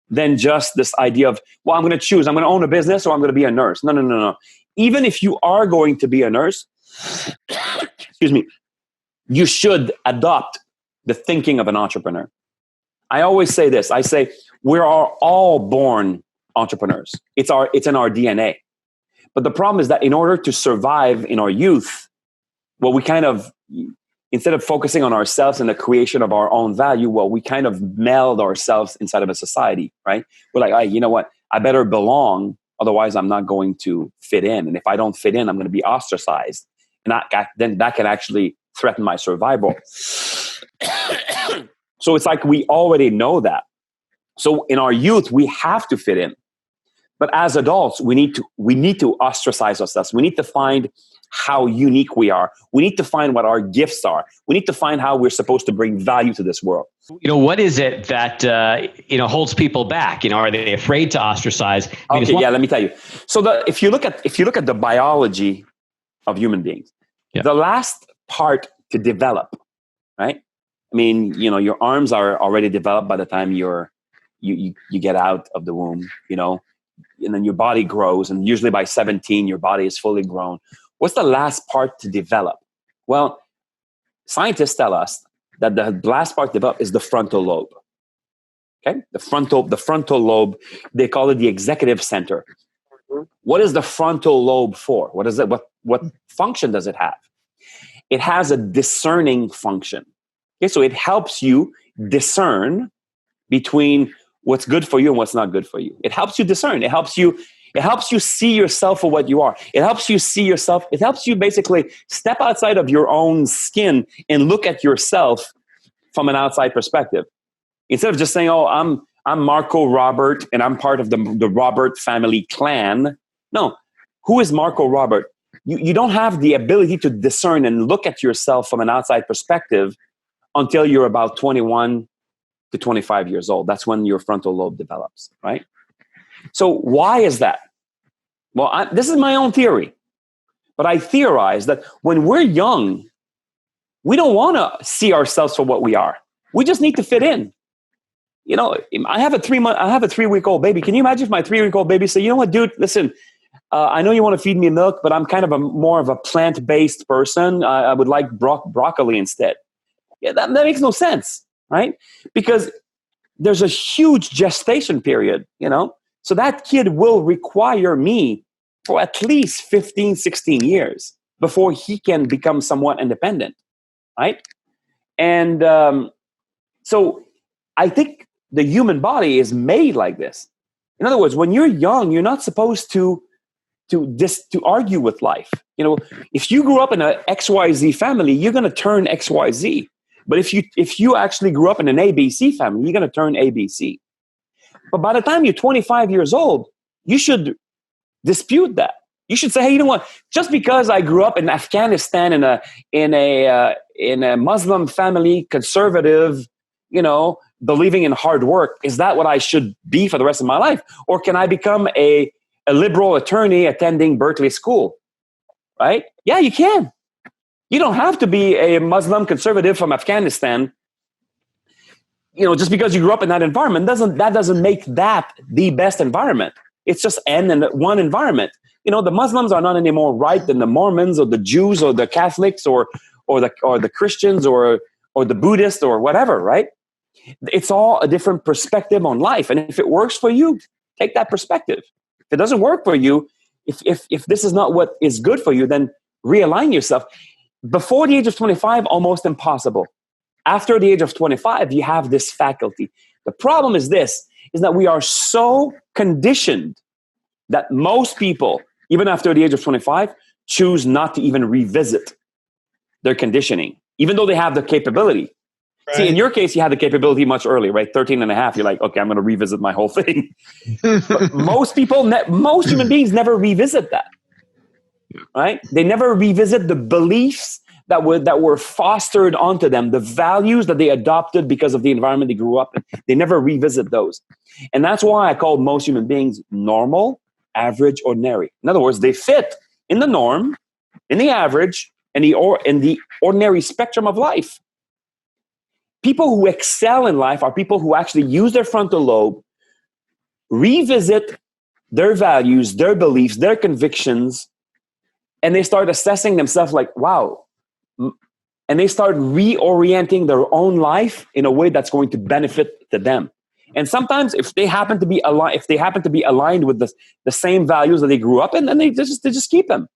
than just this idea of, well, I'm going to choose. I'm going to own a business or I'm going to be a nurse. No. even if you are going to be a nurse, excuse me, you should adopt the thinking of an entrepreneur. I always say this. I say we are all born entrepreneurs. It's in our DNA. But the problem is that in order to survive in our youth, well, we kind of, instead of focusing on ourselves and the creation of our own value, well, we kind of meld ourselves inside of a society, right? We're like, hey, you know what? I better belong. Otherwise, I'm not going to fit in. And if I don't fit in, I'm going to be ostracized. And then that can actually threaten my survival. So it's like we already know that. So in our youth, we have to fit in. But as adults, we need to ostracize ourselves. We need to find how unique we are. We need to find what our gifts are. We need to find how we're supposed to bring value to this world. What is it that holds people back? Are they afraid to ostracize? Let me tell you. So if you look at the biology of human beings, the last part to develop, right? I mean, your arms are already developed by the time you get out of the womb, and then your body grows, and usually by 17, your body is fully grown. What's the last part to develop? Well, scientists tell us that the last part to develop is the frontal lobe. Okay, the frontal lobe. They call it the executive center. What is the frontal lobe for? What is it? What function does it have? It has a discerning function. Okay, so it helps you discern between what's good for you and what's not good for you. It helps you discern. It helps you see yourself for what you are. It helps you see yourself. It helps you basically step outside of your own skin and look at yourself from an outside perspective. Instead of just saying, oh, I'm Marco Robert and I'm part of the Robert family clan. No. Who is Marco Robert? You don't have the ability to discern and look at yourself from an outside perspective until you're about 21 to 25 years old. That's when your frontal lobe develops, right? So why is that? Well, this is my own theory, but I theorize that when we're young, we don't want to see ourselves for what we are. We just need to fit in. I have a 3-week-old baby. Can you imagine if my 3-week-old baby said, you know what, dude, listen, I know you want to feed me milk, but I'm kind of more of a plant-based person. I would like broccoli instead. Yeah, that makes no sense, right? Because there's a huge gestation period, So that kid will require me for at least 15, 16 years before he can become somewhat independent, right? And so I think the human body is made like this. In other words, when you're young, you're not supposed to argue with life. If you grew up in an XYZ family, you're going to turn XYZ. But if you actually grew up in an ABC family, you're going to turn ABC. But by the time you're 25 years old, you should dispute that. You should say, hey, you know what? Just because I grew up in Afghanistan in a Muslim family, conservative, believing in hard work, is that what I should be for the rest of my life? Or can I become a liberal attorney attending Berkeley School? Right? Yeah, you can. You don't have to be a Muslim conservative from Afghanistan. Just because you grew up in that environment doesn't make that the best environment. It's just one environment. The Muslims are not any more right than the Mormons or the Jews or the Catholics or the Christians or the Buddhists or whatever, right? It's all a different perspective on life. And if it works for you, take that perspective. If it doesn't work for you, if this is not what is good for you, then realign yourself. Before the age of 25, almost impossible. After the age of 25, you have this faculty. The problem is that we are so conditioned that most people, even after the age of 25, choose not to even revisit their conditioning, even though they have the capability. Right. See, in your case, you had the capability much earlier, right? 13 and a half, you're like, okay, I'm going to revisit my whole thing. But most human beings never revisit that, right? They never revisit the beliefs that were fostered onto them, the values that they adopted because of the environment they grew up in. They never revisit those. And that's why I call most human beings normal, average, ordinary. In other words, they fit in the norm, in the average, in the ordinary spectrum of life. People who excel in life are people who actually use their frontal lobe, revisit their values, their beliefs, their convictions, And they start assessing themselves like, wow. And they start reorienting their own life in a way that's going to benefit to them. And sometimes if they happen to be aligned with the same values that they grew up in, then they just keep them.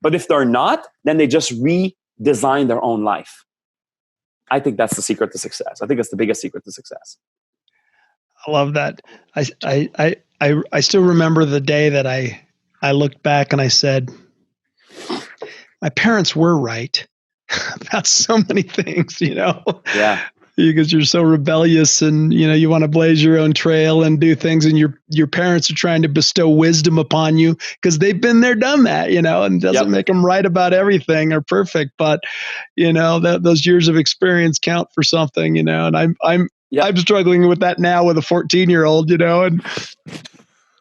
But if they're not, then they just redesign their own life. I think that's the secret to success. I think it's the biggest secret to success. I love that. I still remember the day that I looked back and I said, my parents were right about so many things, Yeah. Because you're so rebellious and, you want to blaze your own trail and do things, and your parents are trying to bestow wisdom upon you because they've been there, done that, and doesn't make them right about everything or perfect, but those years of experience count for something, and I'm struggling with that now with a 14-year-old,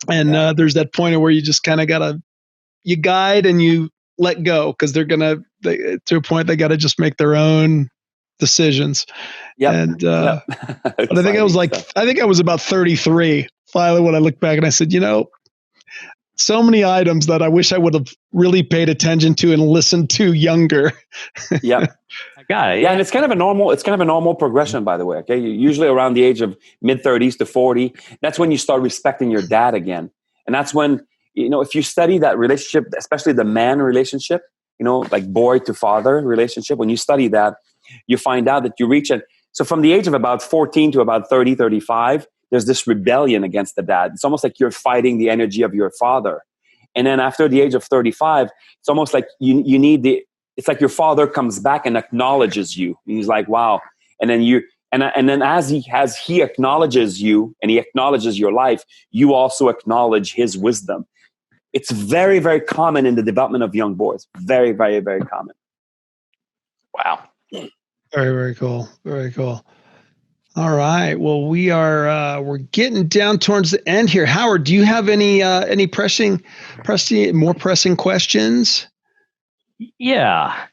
and there's that point where you just kind of you guide and you let go, because they're to a point they got to just make their own decisions. And but I think I was about 33 finally when I look back, and I said, so many items that I wish I would have really paid attention to and listened to younger. Yeah. I got it. Yeah, and it's kind of a normal progression, by the way. Okay, usually around the age of mid-30s to 40, that's when you start respecting your dad again, and that's when, if you study that relationship, especially the man relationship, like boy to father relationship, when you study that, you find out that you reach it. So from the age of about 14 to about 30, 35, there's this rebellion against the dad. It's almost like you're fighting the energy of your father. And then after the age of 35, it's almost like you need it's like your father comes back and acknowledges you. And he's like, wow. And then and then as he acknowledges you and he acknowledges your life, you also acknowledge his wisdom. It's very, very common in the development of young boys. Very, very, very common. Wow. Very, very cool. Very cool. All right. Well, we're getting down towards the end here. Howard, do you have any more pressing questions? Yeah.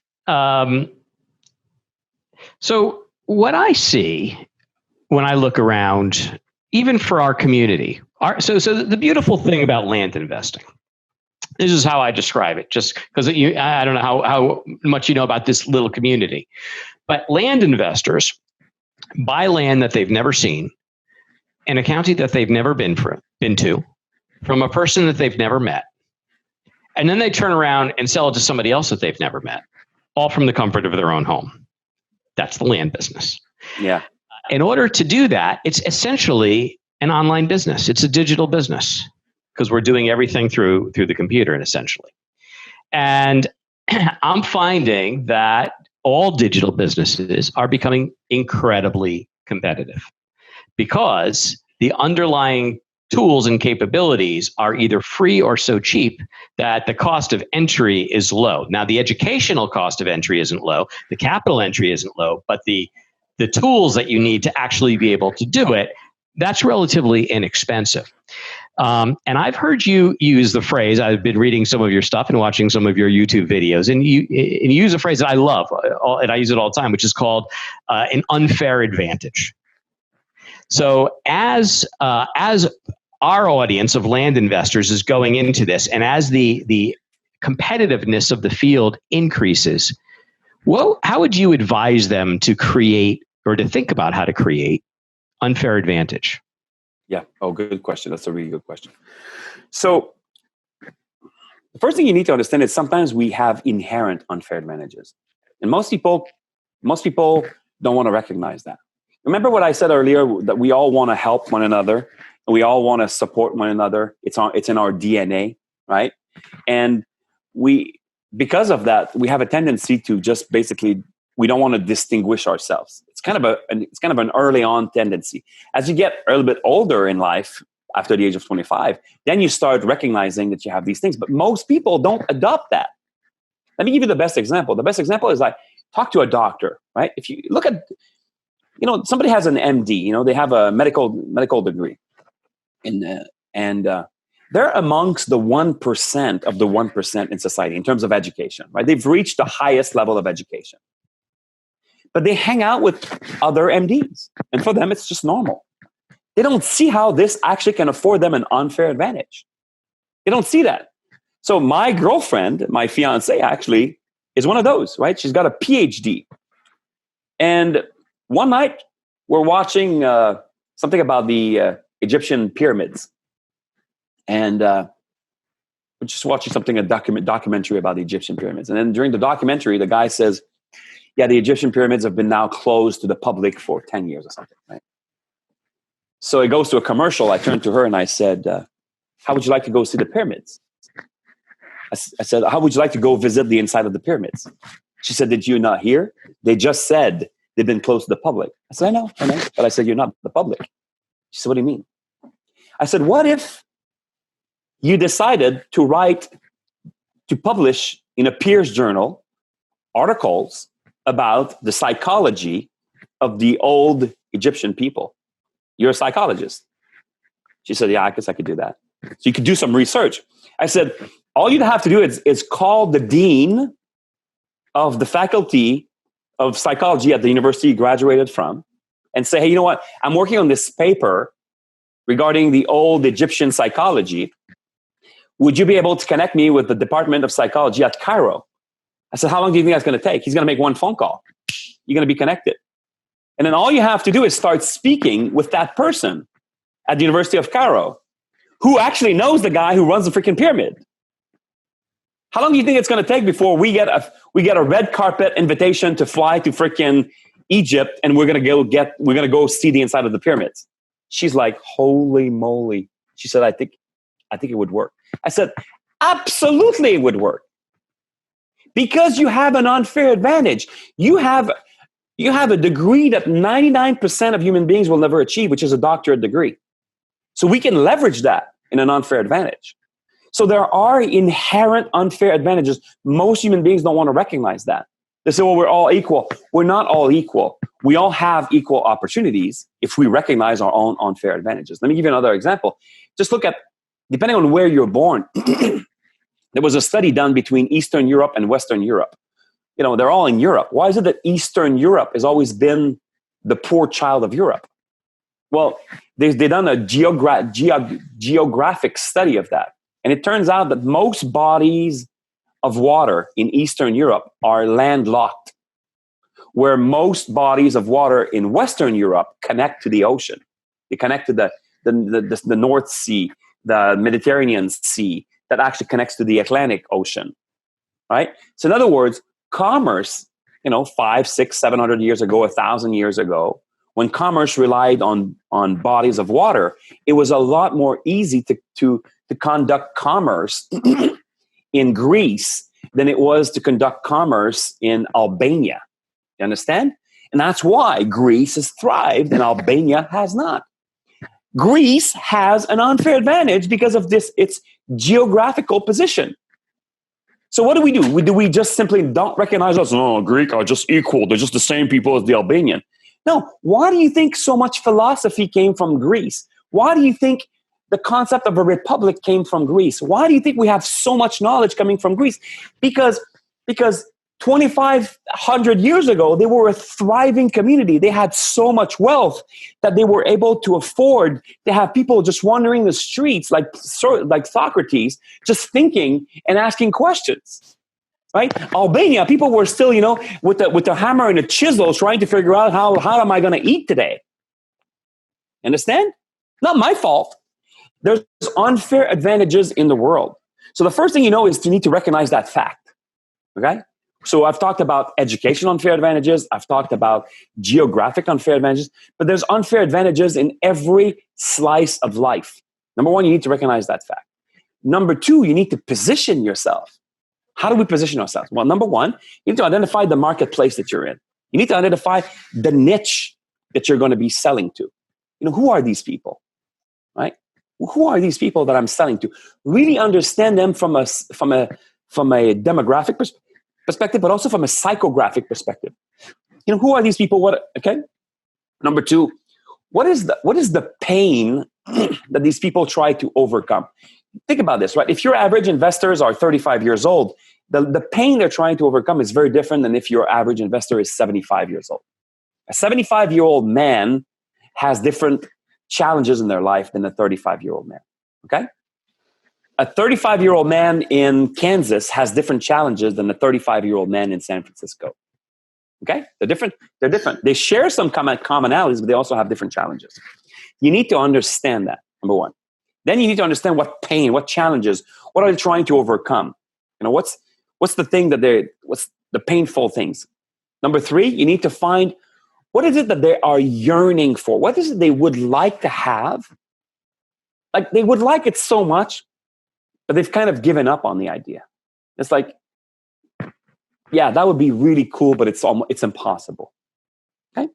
So what I see when I look around, even for our community, so the beautiful thing about land investing, this is how I describe it, just because I don't know how much you know about this little community, but land investors buy land that they've never seen in a county that they've never been to, from a person that they've never met. And then they turn around and sell it to somebody else that they've never met, all from the comfort of their own home. That's the land business. Yeah. In order to do that, it's essentially an online business. It's a digital business because we're doing everything through the computer, and essentially. And I'm finding that all digital businesses are becoming incredibly competitive because the underlying tools and capabilities are either free or so cheap that the cost of entry is low. Now, the educational cost of entry isn't low, the capital entry isn't low, but the tools that you need to actually be able to do it, that's relatively inexpensive. And I've heard you use the phrase, I've been reading some of your stuff and watching some of your YouTube videos, and you use a phrase that I love, and I use it all the time, which is called an unfair advantage. So as our audience of land investors is going into this, and as the competitiveness of the field increases, well, how would you advise them to create or to think about how to create unfair advantage? Yeah. Oh, good question. That's a really good question. So the first thing you need to understand is sometimes we have inherent unfair advantages. And most people don't want to recognize that. Remember what I said earlier, that we all want to help one another and we all want to support one another. It's in our DNA, right? And because of that, we have a tendency to just basically, we don't want to distinguish ourselves. It's kind of an early on tendency. As you get a little bit older in life, after the age of 25, then you start recognizing that you have these things. But most people don't adopt that. Let me give you the best example. The best example is like, talk to a doctor, right? If you look at, somebody has an MD, they have a medical degree. And they're amongst the 1% of the 1% in society in terms of education, right? They've reached the highest level of education. But they hang out with other MDs. And for them, it's just normal. They don't see how this actually can afford them an unfair advantage. They don't see that. So my girlfriend, my fiance actually, is one of those, right? She's got a PhD. And one night we're watching something about the Egyptian pyramids. And we're just watching something, a documentary about the Egyptian pyramids. And then during the documentary, the guy says, yeah, the Egyptian pyramids have been now closed to the public for 10 years or something, right? So it goes to a commercial. I turned to her and I said, how would you like to go see the pyramids? I said, how would you like to go visit the inside of the pyramids? She said, did you not hear? They just said they've been closed to the public. I said, I know. But I said, you're not the public. She said, what do you mean? I said, what if you decided to publish in a peer's journal articles about the psychology of the old Egyptian people? You're a psychologist. She said, yeah, I guess I could do that. So you could do some research. I said, all you'd have to do is call the dean of the faculty of psychology at the university you graduated from and say, hey, you know what? I'm working on this paper regarding the old Egyptian psychology. Would you be able to connect me with the Department of Psychology at Cairo? I said, how long do you think that's going to take? He's going to make one phone call. You're going to be connected. And then all you have to do is start speaking with that person at the University of Cairo who actually knows the guy who runs the freaking pyramid. How long do you think it's going to take before we get a red carpet invitation to fly to freaking Egypt and we're going to go see the inside of the pyramids? She's like, holy moly. She said, I think it would work. I said, absolutely it would work. Because you have an unfair advantage. You have a degree that 99% of human beings will never achieve, which is a doctorate degree. So we can leverage that in an unfair advantage. So there are inherent unfair advantages. Most human beings don't want to recognize that. They say, well, we're all equal. We're not all equal. We all have equal opportunities if we recognize our own unfair advantages. Let me give you another example. Just look at, depending on where you're born, there was a study done between Eastern Europe and Western Europe. You know, they're all in Europe. Why is it that Eastern Europe has always been the poor child of Europe? Well, they've done a geographic study of that. And it turns out that most bodies of water in Eastern Europe are landlocked, where most bodies of water in Western Europe connect to the ocean. They connect to the North Sea, the Mediterranean Sea, that actually connects to the Atlantic Ocean, right? So in other words, commerce, 500, 600, 700 years ago, 1,000 years ago, when commerce relied on bodies of water, it was a lot more easy to conduct commerce in Greece than it was to conduct commerce in Albania. You understand? And that's why Greece has thrived and Albania has not. Greece has an unfair advantage because of its geographical position. So what do? We just simply don't recognize us? No, Greek are just equal. They're just the same people as the Albanian. No. Why do you think so much philosophy came from Greece? Why do you think the concept of a republic came from Greece? Why do you think we have so much knowledge coming from Greece? Because 2,500 years ago, they were a thriving community. They had so much wealth that they were able to afford to have people just wandering the streets like Socrates, just thinking and asking questions, right? Albania, people were still, with the hammer and the chisel trying to figure out how am I going to eat today? Understand? Not my fault. There's unfair advantages in the world. So the first thing is you need to recognize that fact, okay? So I've talked about educational unfair advantages. I've talked about geographic unfair advantages, but there's unfair advantages in every slice of life. Number one, you need to recognize that fact. Number two, you need to position yourself. How do we position ourselves? Well, number one, you need to identify the marketplace that you're in. You need to identify the niche that you're going to be selling to. Who are these people, right? Who are these people that I'm selling to? Really understand them from a demographic perspective, but also from a psychographic perspective. Who are these people? Okay. Number two, what is the pain that these people try to overcome? Think about this, right? If your average investors are 35 years old, the pain they're trying to overcome is very different than if your average investor is 75 years old. A 75-year-old man has different challenges in their life than a 35-year-old man. Okay. a 35-year-old man in Kansas has different challenges than a 35-year-old man in San Francisco. Okay? They're different. They share some commonalities, but they also have different challenges. You need to understand that, number one. Then you need to understand what pain, what challenges, what are they trying to overcome? What's the thing what's the painful things? Number three, you need to find what is it that they are yearning for? What is it they would like to have? Like they would like it so much, but they've kind of given up on the idea. It's like, yeah, that would be really cool, but it's impossible. Okay?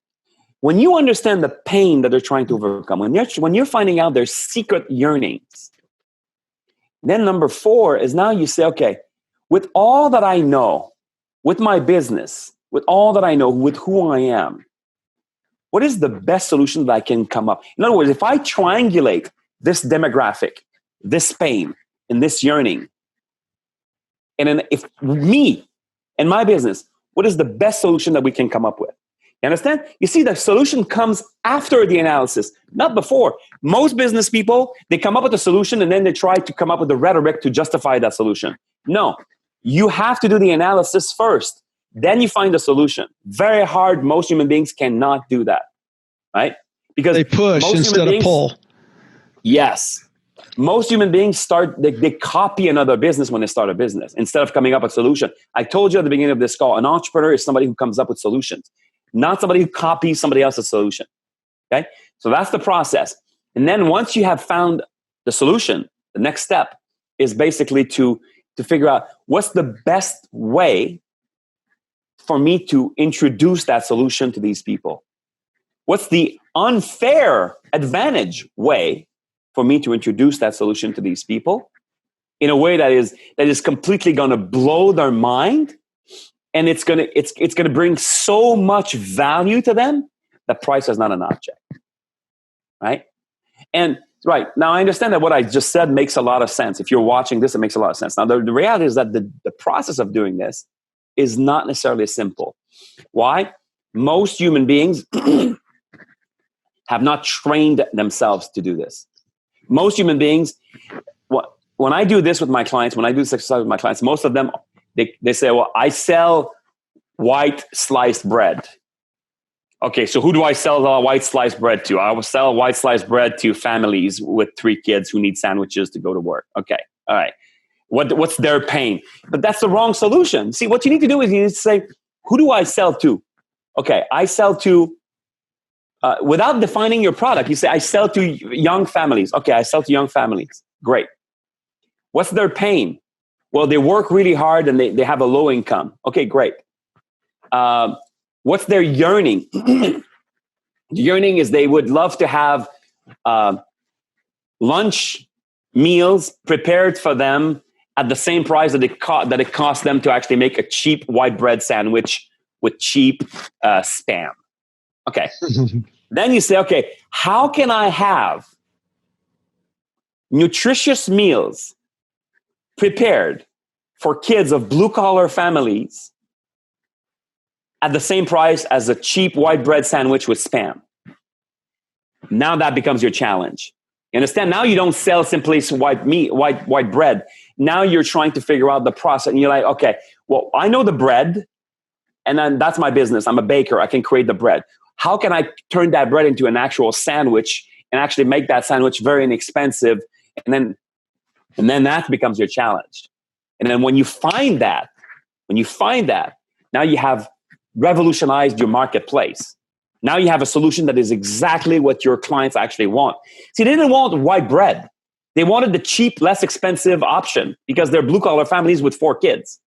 When you understand the pain that they're trying to overcome, when you're finding out their secret yearnings, then number four is now you say, okay, with all that I know, with my business, with all that I know, with who I am, what is the best solution that I can come up? In other words, if I triangulate this demographic, this pain, and this yearning, and then if me and my business, what is the best solution that we can come up with? You understand? You see, the solution comes after the analysis, not before. Most business people, they come up with a solution and then they try to come up with the rhetoric to justify that solution. No, you have to do the analysis first. Then you find the solution. Very hard. Most human beings cannot do that, right? Because they push instead of pull. Yes. Most human beings they copy another business when they start a business instead of coming up with a solution. I told you at the beginning of this call, an entrepreneur is somebody who comes up with solutions, not somebody who copies somebody else's solution. Okay? So that's the process. And then once you have found the solution, the next step is basically to figure out what's the best way for me to introduce that solution to these people. What's the unfair advantage way for me to introduce that solution to these people in a way that is completely going to blow their mind, and it's going to bring so much value to them that price is not an object, right? And right now, I understand that what I just said makes a lot of sense. If you're watching this, it makes a lot of sense. Now, the reality is that the process of doing this is not necessarily simple. Why? Most human beings have not trained themselves to do this. Most human beings, when I do this with my clients, when I do this exercise with my clients, most of them, they say, well, I sell white sliced bread. Okay, so who do I sell the white sliced bread to? I will sell white sliced bread to families with 3 kids who need sandwiches to go to work. Okay, all right. What's their pain? But that's the wrong solution. See, what you need to do is you need to say, who do I sell to? Okay, I sell to, without defining your product, you say, I sell to young families. Okay, I sell to young families. Great. What's their pain? Well, they work really hard and they have a low income. Okay, great. What's their yearning? The yearning is they would love to have lunch meals prepared for them at the same price that it costs them to actually make a cheap white bread sandwich with cheap Spam. Okay. Then you say, okay, how can I have nutritious meals prepared for kids of blue-collar families at the same price as a cheap white bread sandwich with Spam? Now that becomes your challenge. You understand? Now you don't sell simply white bread. Now you're trying to figure out the process. And you're like, okay, well, I know the bread, and then that's my business. I'm a baker. I can create the bread. How can I turn that bread into an actual sandwich and actually make that sandwich very inexpensive? And then that becomes your challenge. And then when you find that, now you have revolutionized your marketplace. Now you have a solution that is exactly what your clients actually want. See, they didn't want white bread. They wanted the cheap, less expensive option because they're blue-collar families with 4 kids.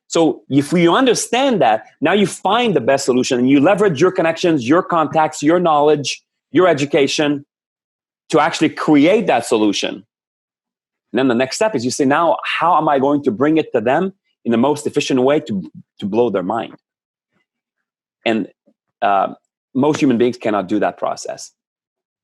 So if you understand that, now you find the best solution and you leverage your connections, your contacts, your knowledge, your education to actually create that solution. And then the next step is you say, now, how am I going to bring it to them in the most efficient way to blow their mind? And most human beings cannot do that process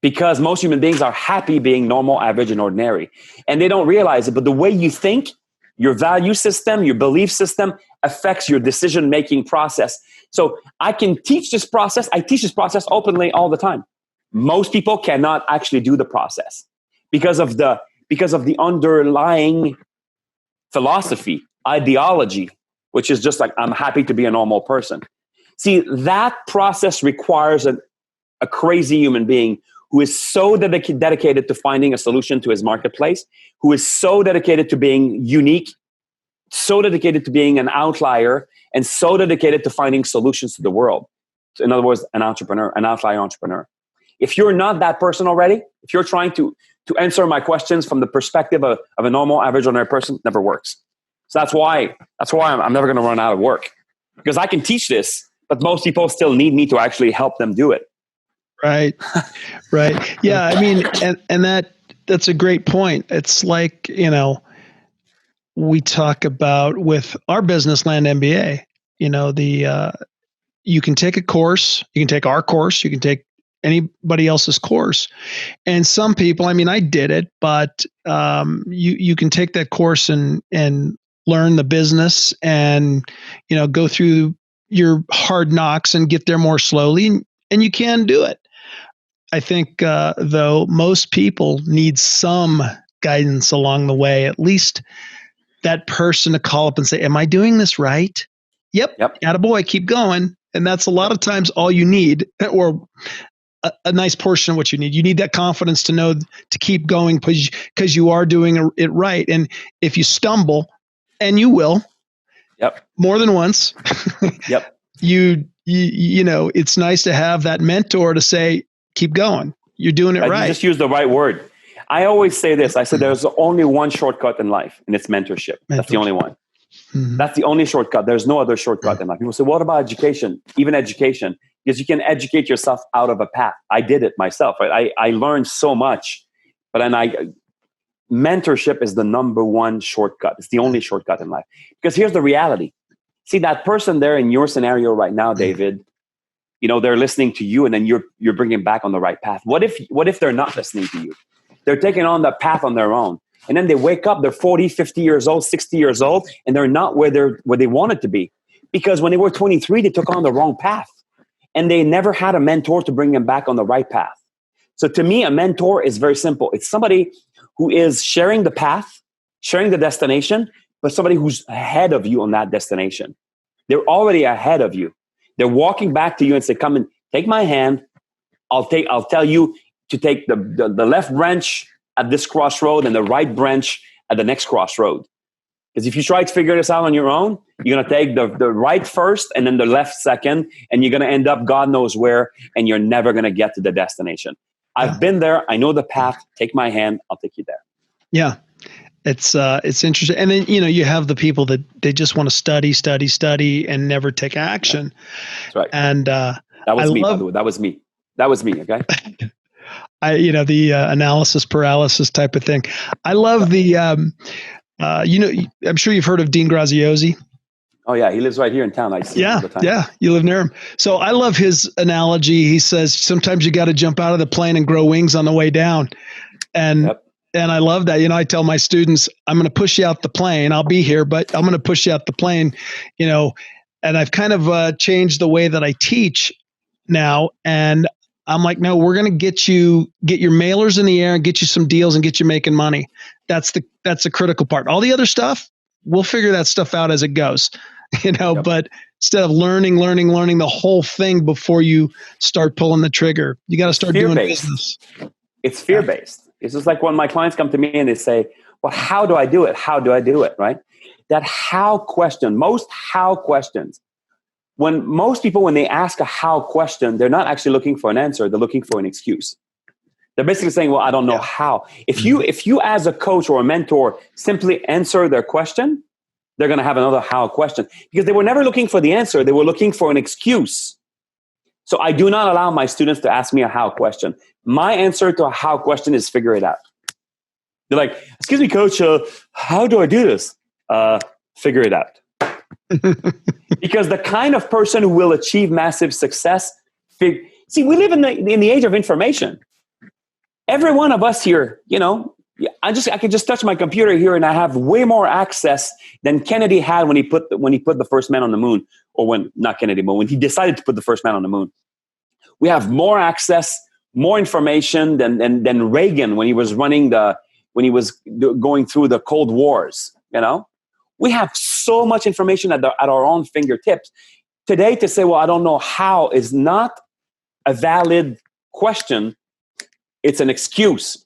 because most human beings are happy being normal, average, and ordinary. And they don't realize it, but the way you think, your value system, your belief system affects your decision-making process. So I can teach this process. I teach this process openly all the time. Most people cannot actually do the process because of the because of the underlying philosophy, ideology, which is just like, I'm happy to be a normal person. See, that process requires a crazy human being who is so dedicated to finding a solution to his marketplace, who is so dedicated to being unique, so dedicated to being an outlier, and so dedicated to finding solutions to the world. In other words, an entrepreneur, an outlier entrepreneur. If you're not that person already, if you're trying to answer my questions from the perspective of a normal, average, ordinary person, it never works. So that's why I'm never going to run out of work, because I can teach this, but most people still need me to actually help them do it. Right. Right. Yeah. I mean, and that's a great point. It's like, we talk about with our business, Land.MBA, you can take a course, you can take our course, you can take anybody else's course. And some people, I mean, I did it, but you can take that course and learn the business and, go through your hard knocks and get there more slowly, and you can do it. I think, though, most people need some guidance along the way, at least that person to call up and say, am I doing this right? Yep. Attaboy, keep going. And that's a lot of times all you need, or a nice portion of what you need. You need that confidence to know to keep going because you are doing it right. And if you stumble, and you will, more than once, it's nice to have that mentor to say, keep going. You're doing it right. You just use the right word. I always say this. I said there's only one shortcut in life, and it's mentorship. That's the only one. Mm-hmm. That's the only shortcut. There's no other shortcut in life. People say, what about education? Even education, because you can educate yourself out of a path. I did it myself. Right? I learned so much, but then mentorship is the number one shortcut. It's the only shortcut in life. Because here's the reality. See, that person there in your scenario right now, David, they're listening to you, and then you're bringing back on the right path. What if they're not listening to you? They're taking on the path on their own. And then they wake up, they're 40, 50 years old, 60 years old, and they're not where they wanted to be. Because when they were 23, they took on the wrong path. And they never had a mentor to bring them back on the right path. So to me, a mentor is very simple. It's somebody who is sharing the path, sharing the destination, but somebody who's ahead of you on that destination. They're already ahead of you. They're walking back to you and say, come and take my hand. I'll tell you to take the left branch at this crossroad and the right branch at the next crossroad. Because if you try to figure this out on your own, you're going to take the right first and then the left second, and you're going to end up God knows where, and you're never going to get to the destination. I've been there. I know the path. Take my hand. I'll take you there. Yeah. It's interesting. And then, you have the people that they just want to study and never take action. That's right. And that was me, by the way. That was me. Okay. The analysis paralysis type of thing. I love the, I'm sure you've heard of Dean Graziosi. Oh yeah. He lives right here in town. I see him all the time. Yeah. You live near him. So I love his analogy. He says, sometimes you got to jump out of the plane and grow wings on the way down. And I love that. I tell my students, I'm going to push you out the plane. I'll be here, but I'm going to push you out the plane, and I've kind of changed the way that I teach now. And I'm like, no, we're going to get your mailers in the air and get you some deals and get you making money. That's the critical part. All the other stuff, we'll figure that stuff out as it goes, but instead of learning the whole thing before you start pulling the trigger, you got to start doing business. It's fear-based. It's just like when my clients come to me and they say, well, how do I do it? How do I do it? Right? That how question, most how questions, when most people, when they ask a how question, they're not actually looking for an answer. They're looking for an excuse. They're basically saying, well, I don't know how. If you as a coach or a mentor simply answer their question, they're going to have another how question, because they were never looking for the answer. They were looking for an excuse. So I do not allow my students to ask me a how question. My answer to a how question is figure it out. They're like, excuse me, coach, how do I do this? Figure it out. Because the kind of person who will achieve massive success, see, we live in the age of information. Every one of us here, I can just touch my computer here and I have way more access than Kennedy had when he put the first man on the moon, or not Kennedy, but when he decided to put the first man on the moon. We have more access, more information than Reagan when he was running the when he was going through the Cold Wars. We have so much information at our own fingertips. Today, to say, well, I don't know how, is not a valid question. It's an excuse.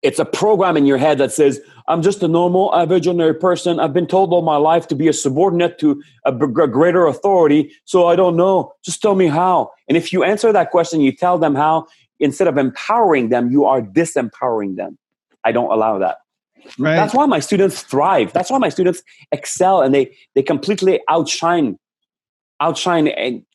It's a program in your head that says, I'm just a normal, average, ordinary person. I've been told all my life to be a subordinate to a greater authority, so I don't know. Just tell me how. And if you answer that question, you tell them how, instead of empowering them, you are disempowering them. I don't allow that. Right. That's why my students thrive. That's why my students excel, and they completely outshine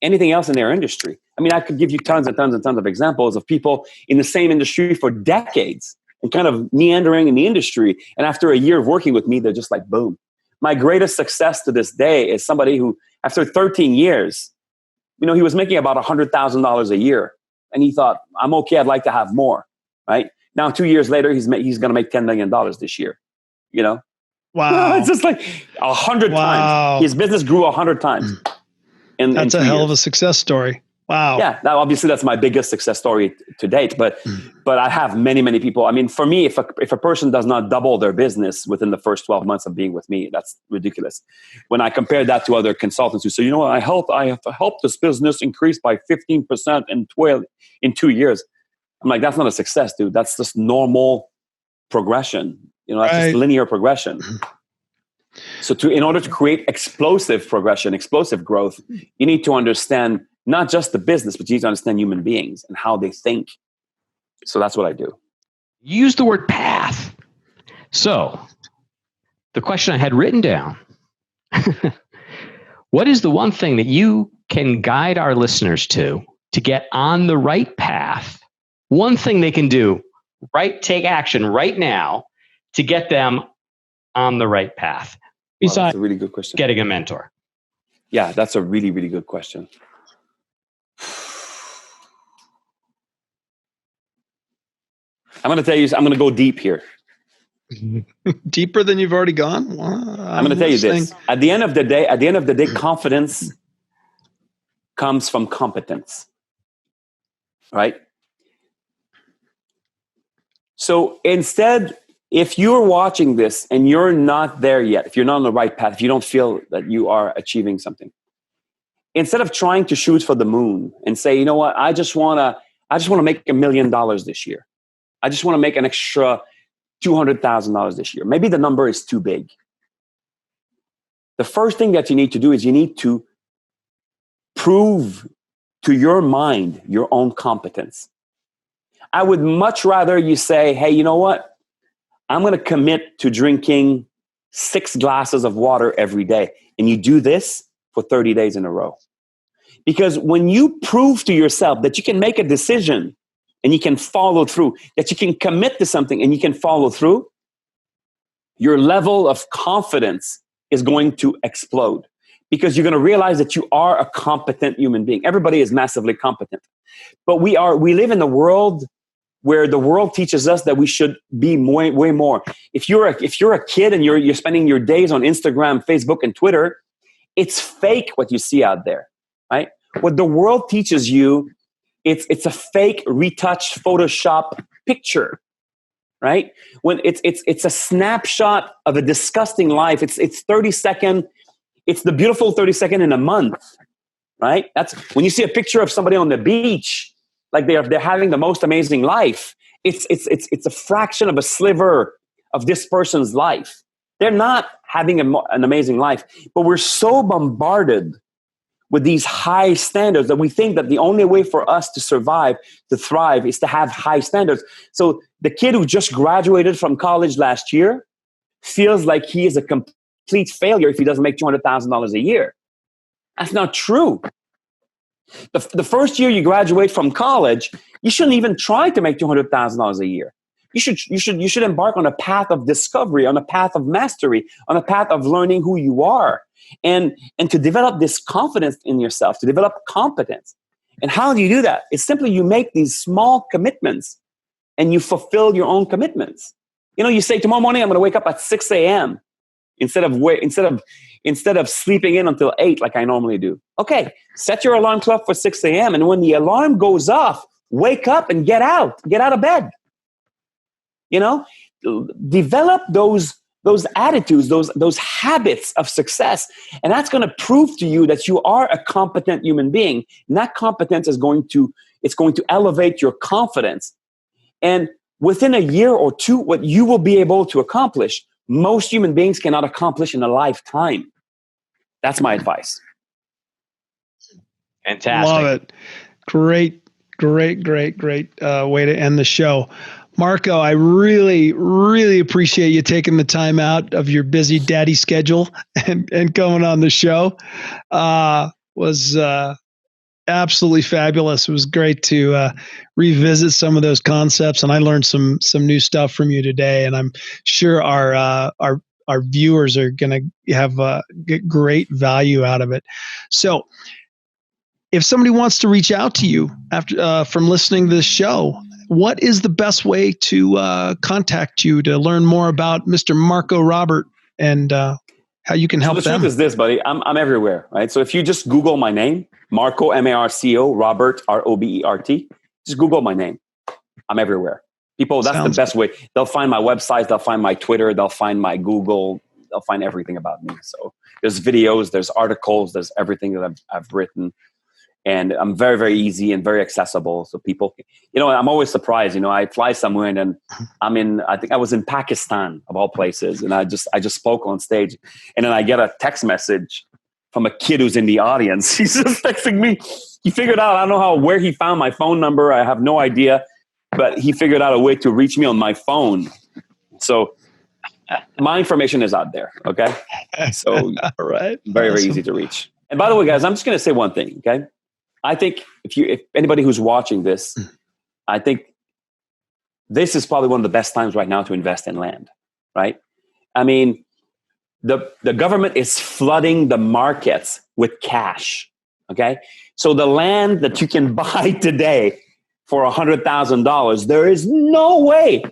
anything else in their industry. I mean, I could give you tons and tons and tons of examples of people in the same industry for decades and kind of meandering in the industry. And after a year of working with me, they're just like, boom. My greatest success to this day is somebody who, after 13 years, he was making about $100,000 a year. And he thought, I'm okay. I'd like to have more, right? Now, 2 years later, he's going to make $10 million this year, Wow. It's just like 100 times. His business grew 100 times. That's a hell of a success story. Wow. Yeah. Now, obviously, that's my biggest success story to date. But I have many, many people. I mean, for me, if a person does not double their business within the first 12 months of being with me, that's ridiculous. When I compare that to other consultants who say, I have helped this business increase by 15% in 2 years. I'm like, that's not a success, dude. That's just normal progression. That's just linear progression. So in order to create explosive progression, explosive growth, you need to understand not just the business, but you need to understand human beings and how they think. So that's what I do. Use the word path. So the question I had written down, what is the one thing that you can guide our listeners to get on the right path? One thing they can do, take action right now to get them on the right path. Besides, that's a really good question. Getting a mentor. Yeah, that's a really, really good question. I'm going to tell you, I'm going to go deep here. Deeper than you've already gone? Well, I'm going to tell you this. At the end of the day, confidence comes from competence. Right? So instead, if you're watching this and you're not there yet, if you're not on the right path, if you don't feel that you are achieving something, instead of trying to shoot for the moon and say, what, I just want to make $1 million this year. I just want to make an extra $200,000 this year. Maybe the number is too big. The first thing that you need to do is you need to prove to your mind your own competence. I would much rather you say, hey, you know what? I'm going to commit to drinking 6 glasses of water every day. And you do this for 30 days in a row. Because when you prove to yourself that you can make a decision and you can follow through, that you can commit to something and you can follow through, your level of confidence is going to explode. Because you're going to realize that you are a competent human being. Everybody is massively competent. But we live in a world where the world teaches us that we should be way more. If you're a kid and you're spending your days on Instagram, Facebook, and Twitter, it's fake what you see out there, right? What the world teaches you, it's a fake, retouched, Photoshop picture, right? When it's a snapshot of a disgusting life. It's 30 second. It's the beautiful 30 second in a month, right? That's when you see a picture of somebody on the beach, like they're having the most amazing life. It's a fraction of a sliver of this person's life. They're not having an amazing life, but we're so bombarded with these high standards that we think that the only way for us to survive, to thrive, is to have high standards. So the kid who just graduated from college last year feels like he is a complete failure if he doesn't make $200,000 a year. That's not true. The first year you graduate from college, you shouldn't even try to make $200,000 a year. You should embark on a path of discovery, on a path of mastery, on a path of learning who you are, and to develop this confidence in yourself, to develop competence. And how do you do that? It's simply you make these small commitments and you fulfill your own commitments. You say tomorrow morning I'm going to wake up at 6 a.m. instead of sleeping in until 8 like I normally do. Okay, set your alarm clock for 6 a.m. and when the alarm goes off, wake up and get out of bed. develop those attitudes, those habits of success. And that's going to prove to you that you are a competent human being. And that competence is going to elevate your confidence. And within a year or two, what you will be able to accomplish, most human beings cannot accomplish in a lifetime. That's my advice. Fantastic. Love it. Great way to end the show. Marco, I really, really appreciate you taking the time out of your busy daddy schedule and coming on the show. Was absolutely fabulous. It was great to revisit some of those concepts, and I learned some new stuff from you today. And I'm sure our viewers are going to have get great value out of it. So, if somebody wants to reach out to you after from listening to this show, what is the best way to contact you to learn more about Mr. Marco Robert and how you can help them? The truth is this, buddy. I'm everywhere, right? So if you just Google my name, Marco, Marco, Robert, Robert, just Google my name. I'm everywhere. People, that's the best way. They'll find my website, they'll find my Twitter, they'll find my Google, they'll find everything about me. So there's videos, there's articles, there's everything that I've written. And I'm very, very easy and very accessible. So people, I'm always surprised, I fly somewhere and then I think I was in Pakistan of all places. And I just spoke on stage and then I get a text message from a kid who's in the audience. He's just texting me. He figured out, I don't know where he found my phone number. I have no idea, but he figured out a way to reach me on my phone. So my information is out there. Okay. So all right. Very, very easy to reach. And by the way, guys, I'm just going to say one thing. Okay. I think if anybody who's watching this, I think this is probably one of the best times right now to invest in land, right? I mean, the government is flooding the markets with cash, okay? So the land that you can buy today for $100,000, there's no way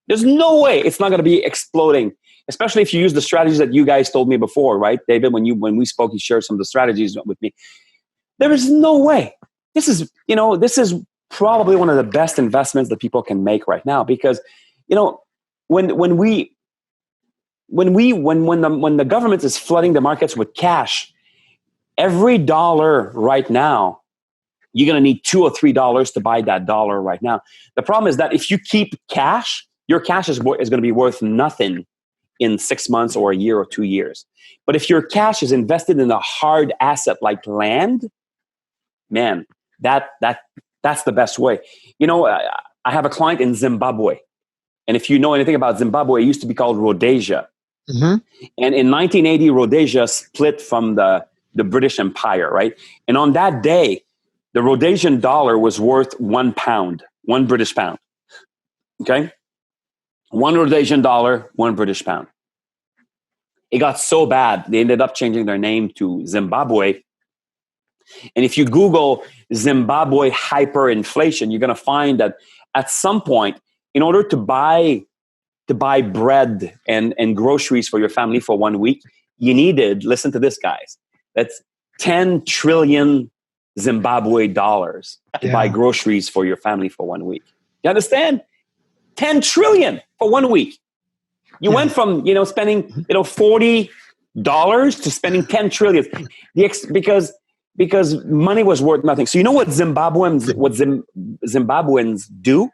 it's not going to be exploding, especially if you use the strategies that you guys told me before, right? David, when we spoke, you shared some of the strategies with me. There is no way. This is probably one of the best investments that people can make right now because, when the government is flooding the markets with cash, every dollar right now, you're going to need $2 or $3 to buy that dollar right now. The problem is that if you keep cash, your cash is going to be worth nothing in 6 months or a year or 2 years. But if your cash is invested in a hard asset like land, man, that's the best way. I have a client in Zimbabwe. And if you know anything about Zimbabwe, it used to be called Rhodesia. Mm-hmm. And in 1980, Rhodesia split from the British Empire, right? And on that day, the Rhodesian dollar was worth £1, 1 British pound. Okay? 1 Rhodesian dollar, 1 British pound. It got so bad, they ended up changing their name to Zimbabwe. And if you Google Zimbabwe hyperinflation, you're going to find that at some point, in order to buy bread and groceries for your family for 1 week, you needed, listen to this, guys, that's 10 trillion Zimbabwe dollars to buy groceries for your family for 1 week. You understand? 10 trillion for 1 week. You went from, spending, $40 to spending 10 trillion because money was worth nothing. So you know what Zimbabweans do?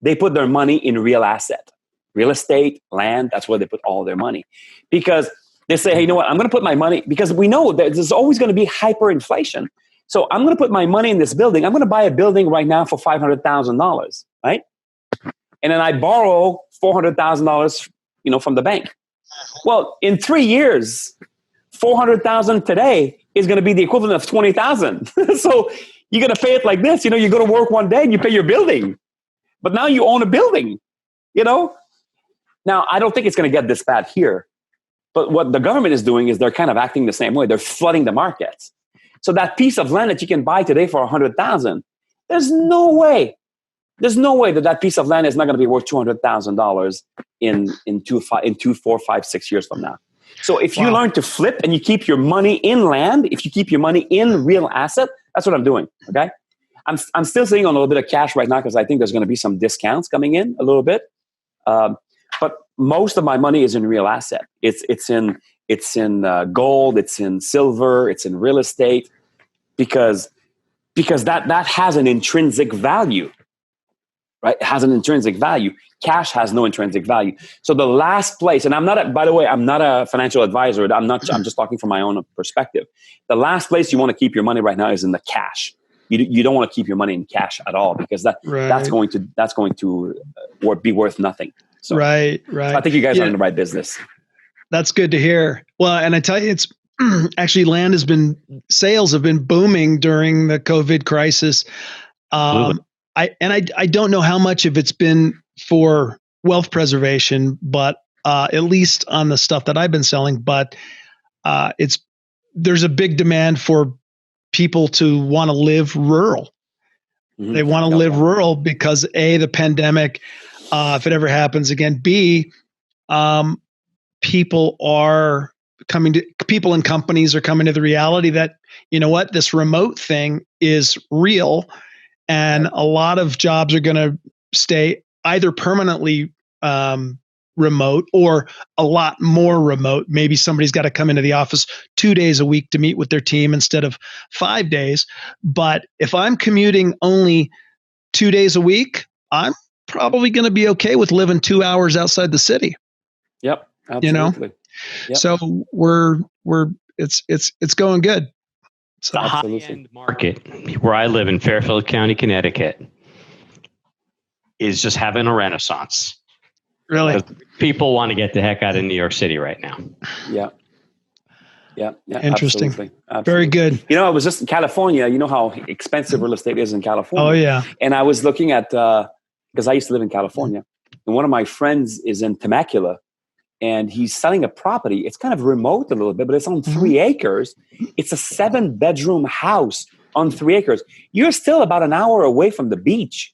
They put their money in real estate, land. That's where they put all their money because they say, hey, you know what? I'm going to put my money because we know that there's always going to be hyperinflation. So I'm going to put my money in this building. I'm going to buy a building right now for $500,000, right? And then I borrow $400,000, from the bank. Well, in 3 years, $400,000 today is going to be the equivalent of $20,000. So you're going to pay it like this. You go to work one day and you pay your building. But now you own a building, Now, I don't think it's going to get this bad here. But what the government is doing is they're kind of acting the same way. They're flooding the markets. So that piece of land that you can buy today for $100,000, there's no way that piece of land is not going to be worth $200,000 in 2, 4, 5, 6 years from now. So if you learn to flip and you keep your money in land, if you keep your money in real asset, that's what I'm doing. Okay. I'm still sitting on a little bit of cash right now because I think there's going to be some discounts coming in a little bit. But most of my money is in real asset. It's in gold, it's in silver, it's in real estate, because that has an intrinsic value, right? It has an intrinsic value. Cash has no intrinsic value. So the last place, and I'm not a financial advisor. I'm just talking from my own perspective. The last place you want to keep your money right now is in the cash. You don't want to keep your money in cash at all, because that's going to be worth nothing. So, right. So I think you guys are in the right business. That's good to hear. Well, and I tell you, it's actually sales have been booming during the COVID crisis. I don't know how much of it's been for wealth preservation, but at least on the stuff that I've been selling, but there's a big demand for people to want to live rural. Mm-hmm. They want to live rural because A, the pandemic, if it ever happens again, B, people and companies are coming to the reality that, you know what, this remote thing is real, and a lot of jobs are going to stay either permanently remote or a lot more remote. Maybe somebody's got to come into the office 2 days a week to meet with their team instead of 5 days. But if I'm commuting only 2 days a week, I'm probably going to be okay with living 2 hours outside the city. Yep. Absolutely. Yep. So it's going good. So the high-end market where I live in Fairfield County, Connecticut, is just having a renaissance. Really? People want to get the heck out of New York City right now. Yeah. Interesting. Absolutely. Very good. I was just in California. You know how expensive real estate is in California. Oh, yeah. And I was looking at, because I used to live in California, and one of my friends is in Temecula, and he's selling a property. It's kind of remote a little bit, but it's on 3 acres. It's a 7-bedroom house on 3 acres. You're still about an hour away from the beach.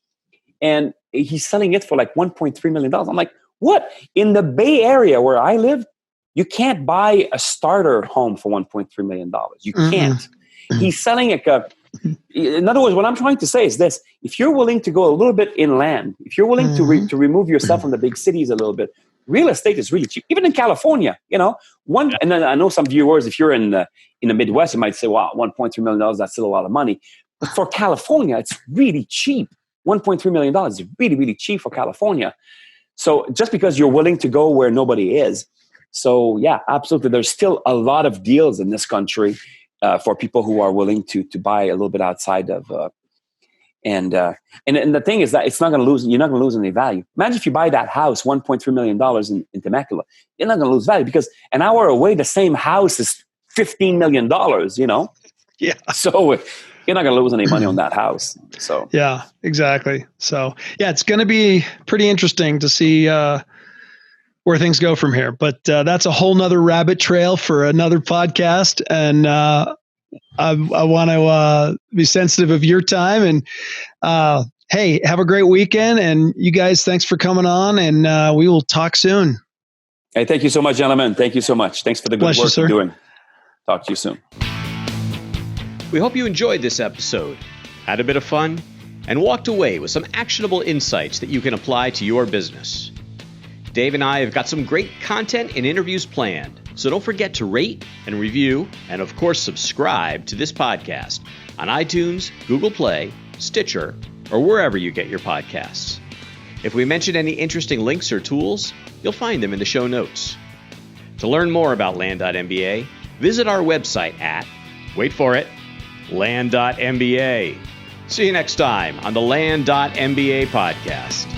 And he's selling it for like $1.3 million. I'm like, what? In the Bay Area where I live, you can't buy a starter home for $1.3 million. You can't. Mm-hmm. He's selling in other words, what I'm trying to say is this: if you're willing to go a little bit inland, if you're willing to remove yourself from the big cities a little bit, real estate is really cheap. Even in California, And then I know some viewers, if you're in the Midwest, you might say, wow, $1.3 million, that's still a lot of money. But for California, it's really cheap. $1.3 million is really, really cheap for California. So just because you're willing to go where nobody is. So yeah, absolutely. There's still a lot of deals in this country for people who are willing to buy a little bit outside of, and the thing is that you're not going to lose any value. Imagine if you buy that house, $1.3 million in Temecula, you're not going to lose value, because an hour away, the same house is $15 million, Yeah. So you're not going to lose any money on that house. So yeah, exactly. So yeah, it's going to be pretty interesting to see where things go from here. But that's a whole nother rabbit trail for another podcast. And I want to be sensitive of your time. And hey, have a great weekend. And you guys, thanks for coming on. And we will talk soon. Hey, thank you so much, gentlemen. Thank you so much. Thanks for the good work you're doing. Talk to you soon. We hope you enjoyed this episode, had a bit of fun, and walked away with some actionable insights that you can apply to your business. Dave and I have got some great content and interviews planned, so don't forget to rate and review, and of course subscribe to this podcast on iTunes, Google Play, Stitcher, or wherever you get your podcasts. If we mention any interesting links or tools, you'll find them in the show notes. To learn more about Land.MBA, visit our website at, wait for it, Land.MBA. See you next time on the Land.MBA Podcast.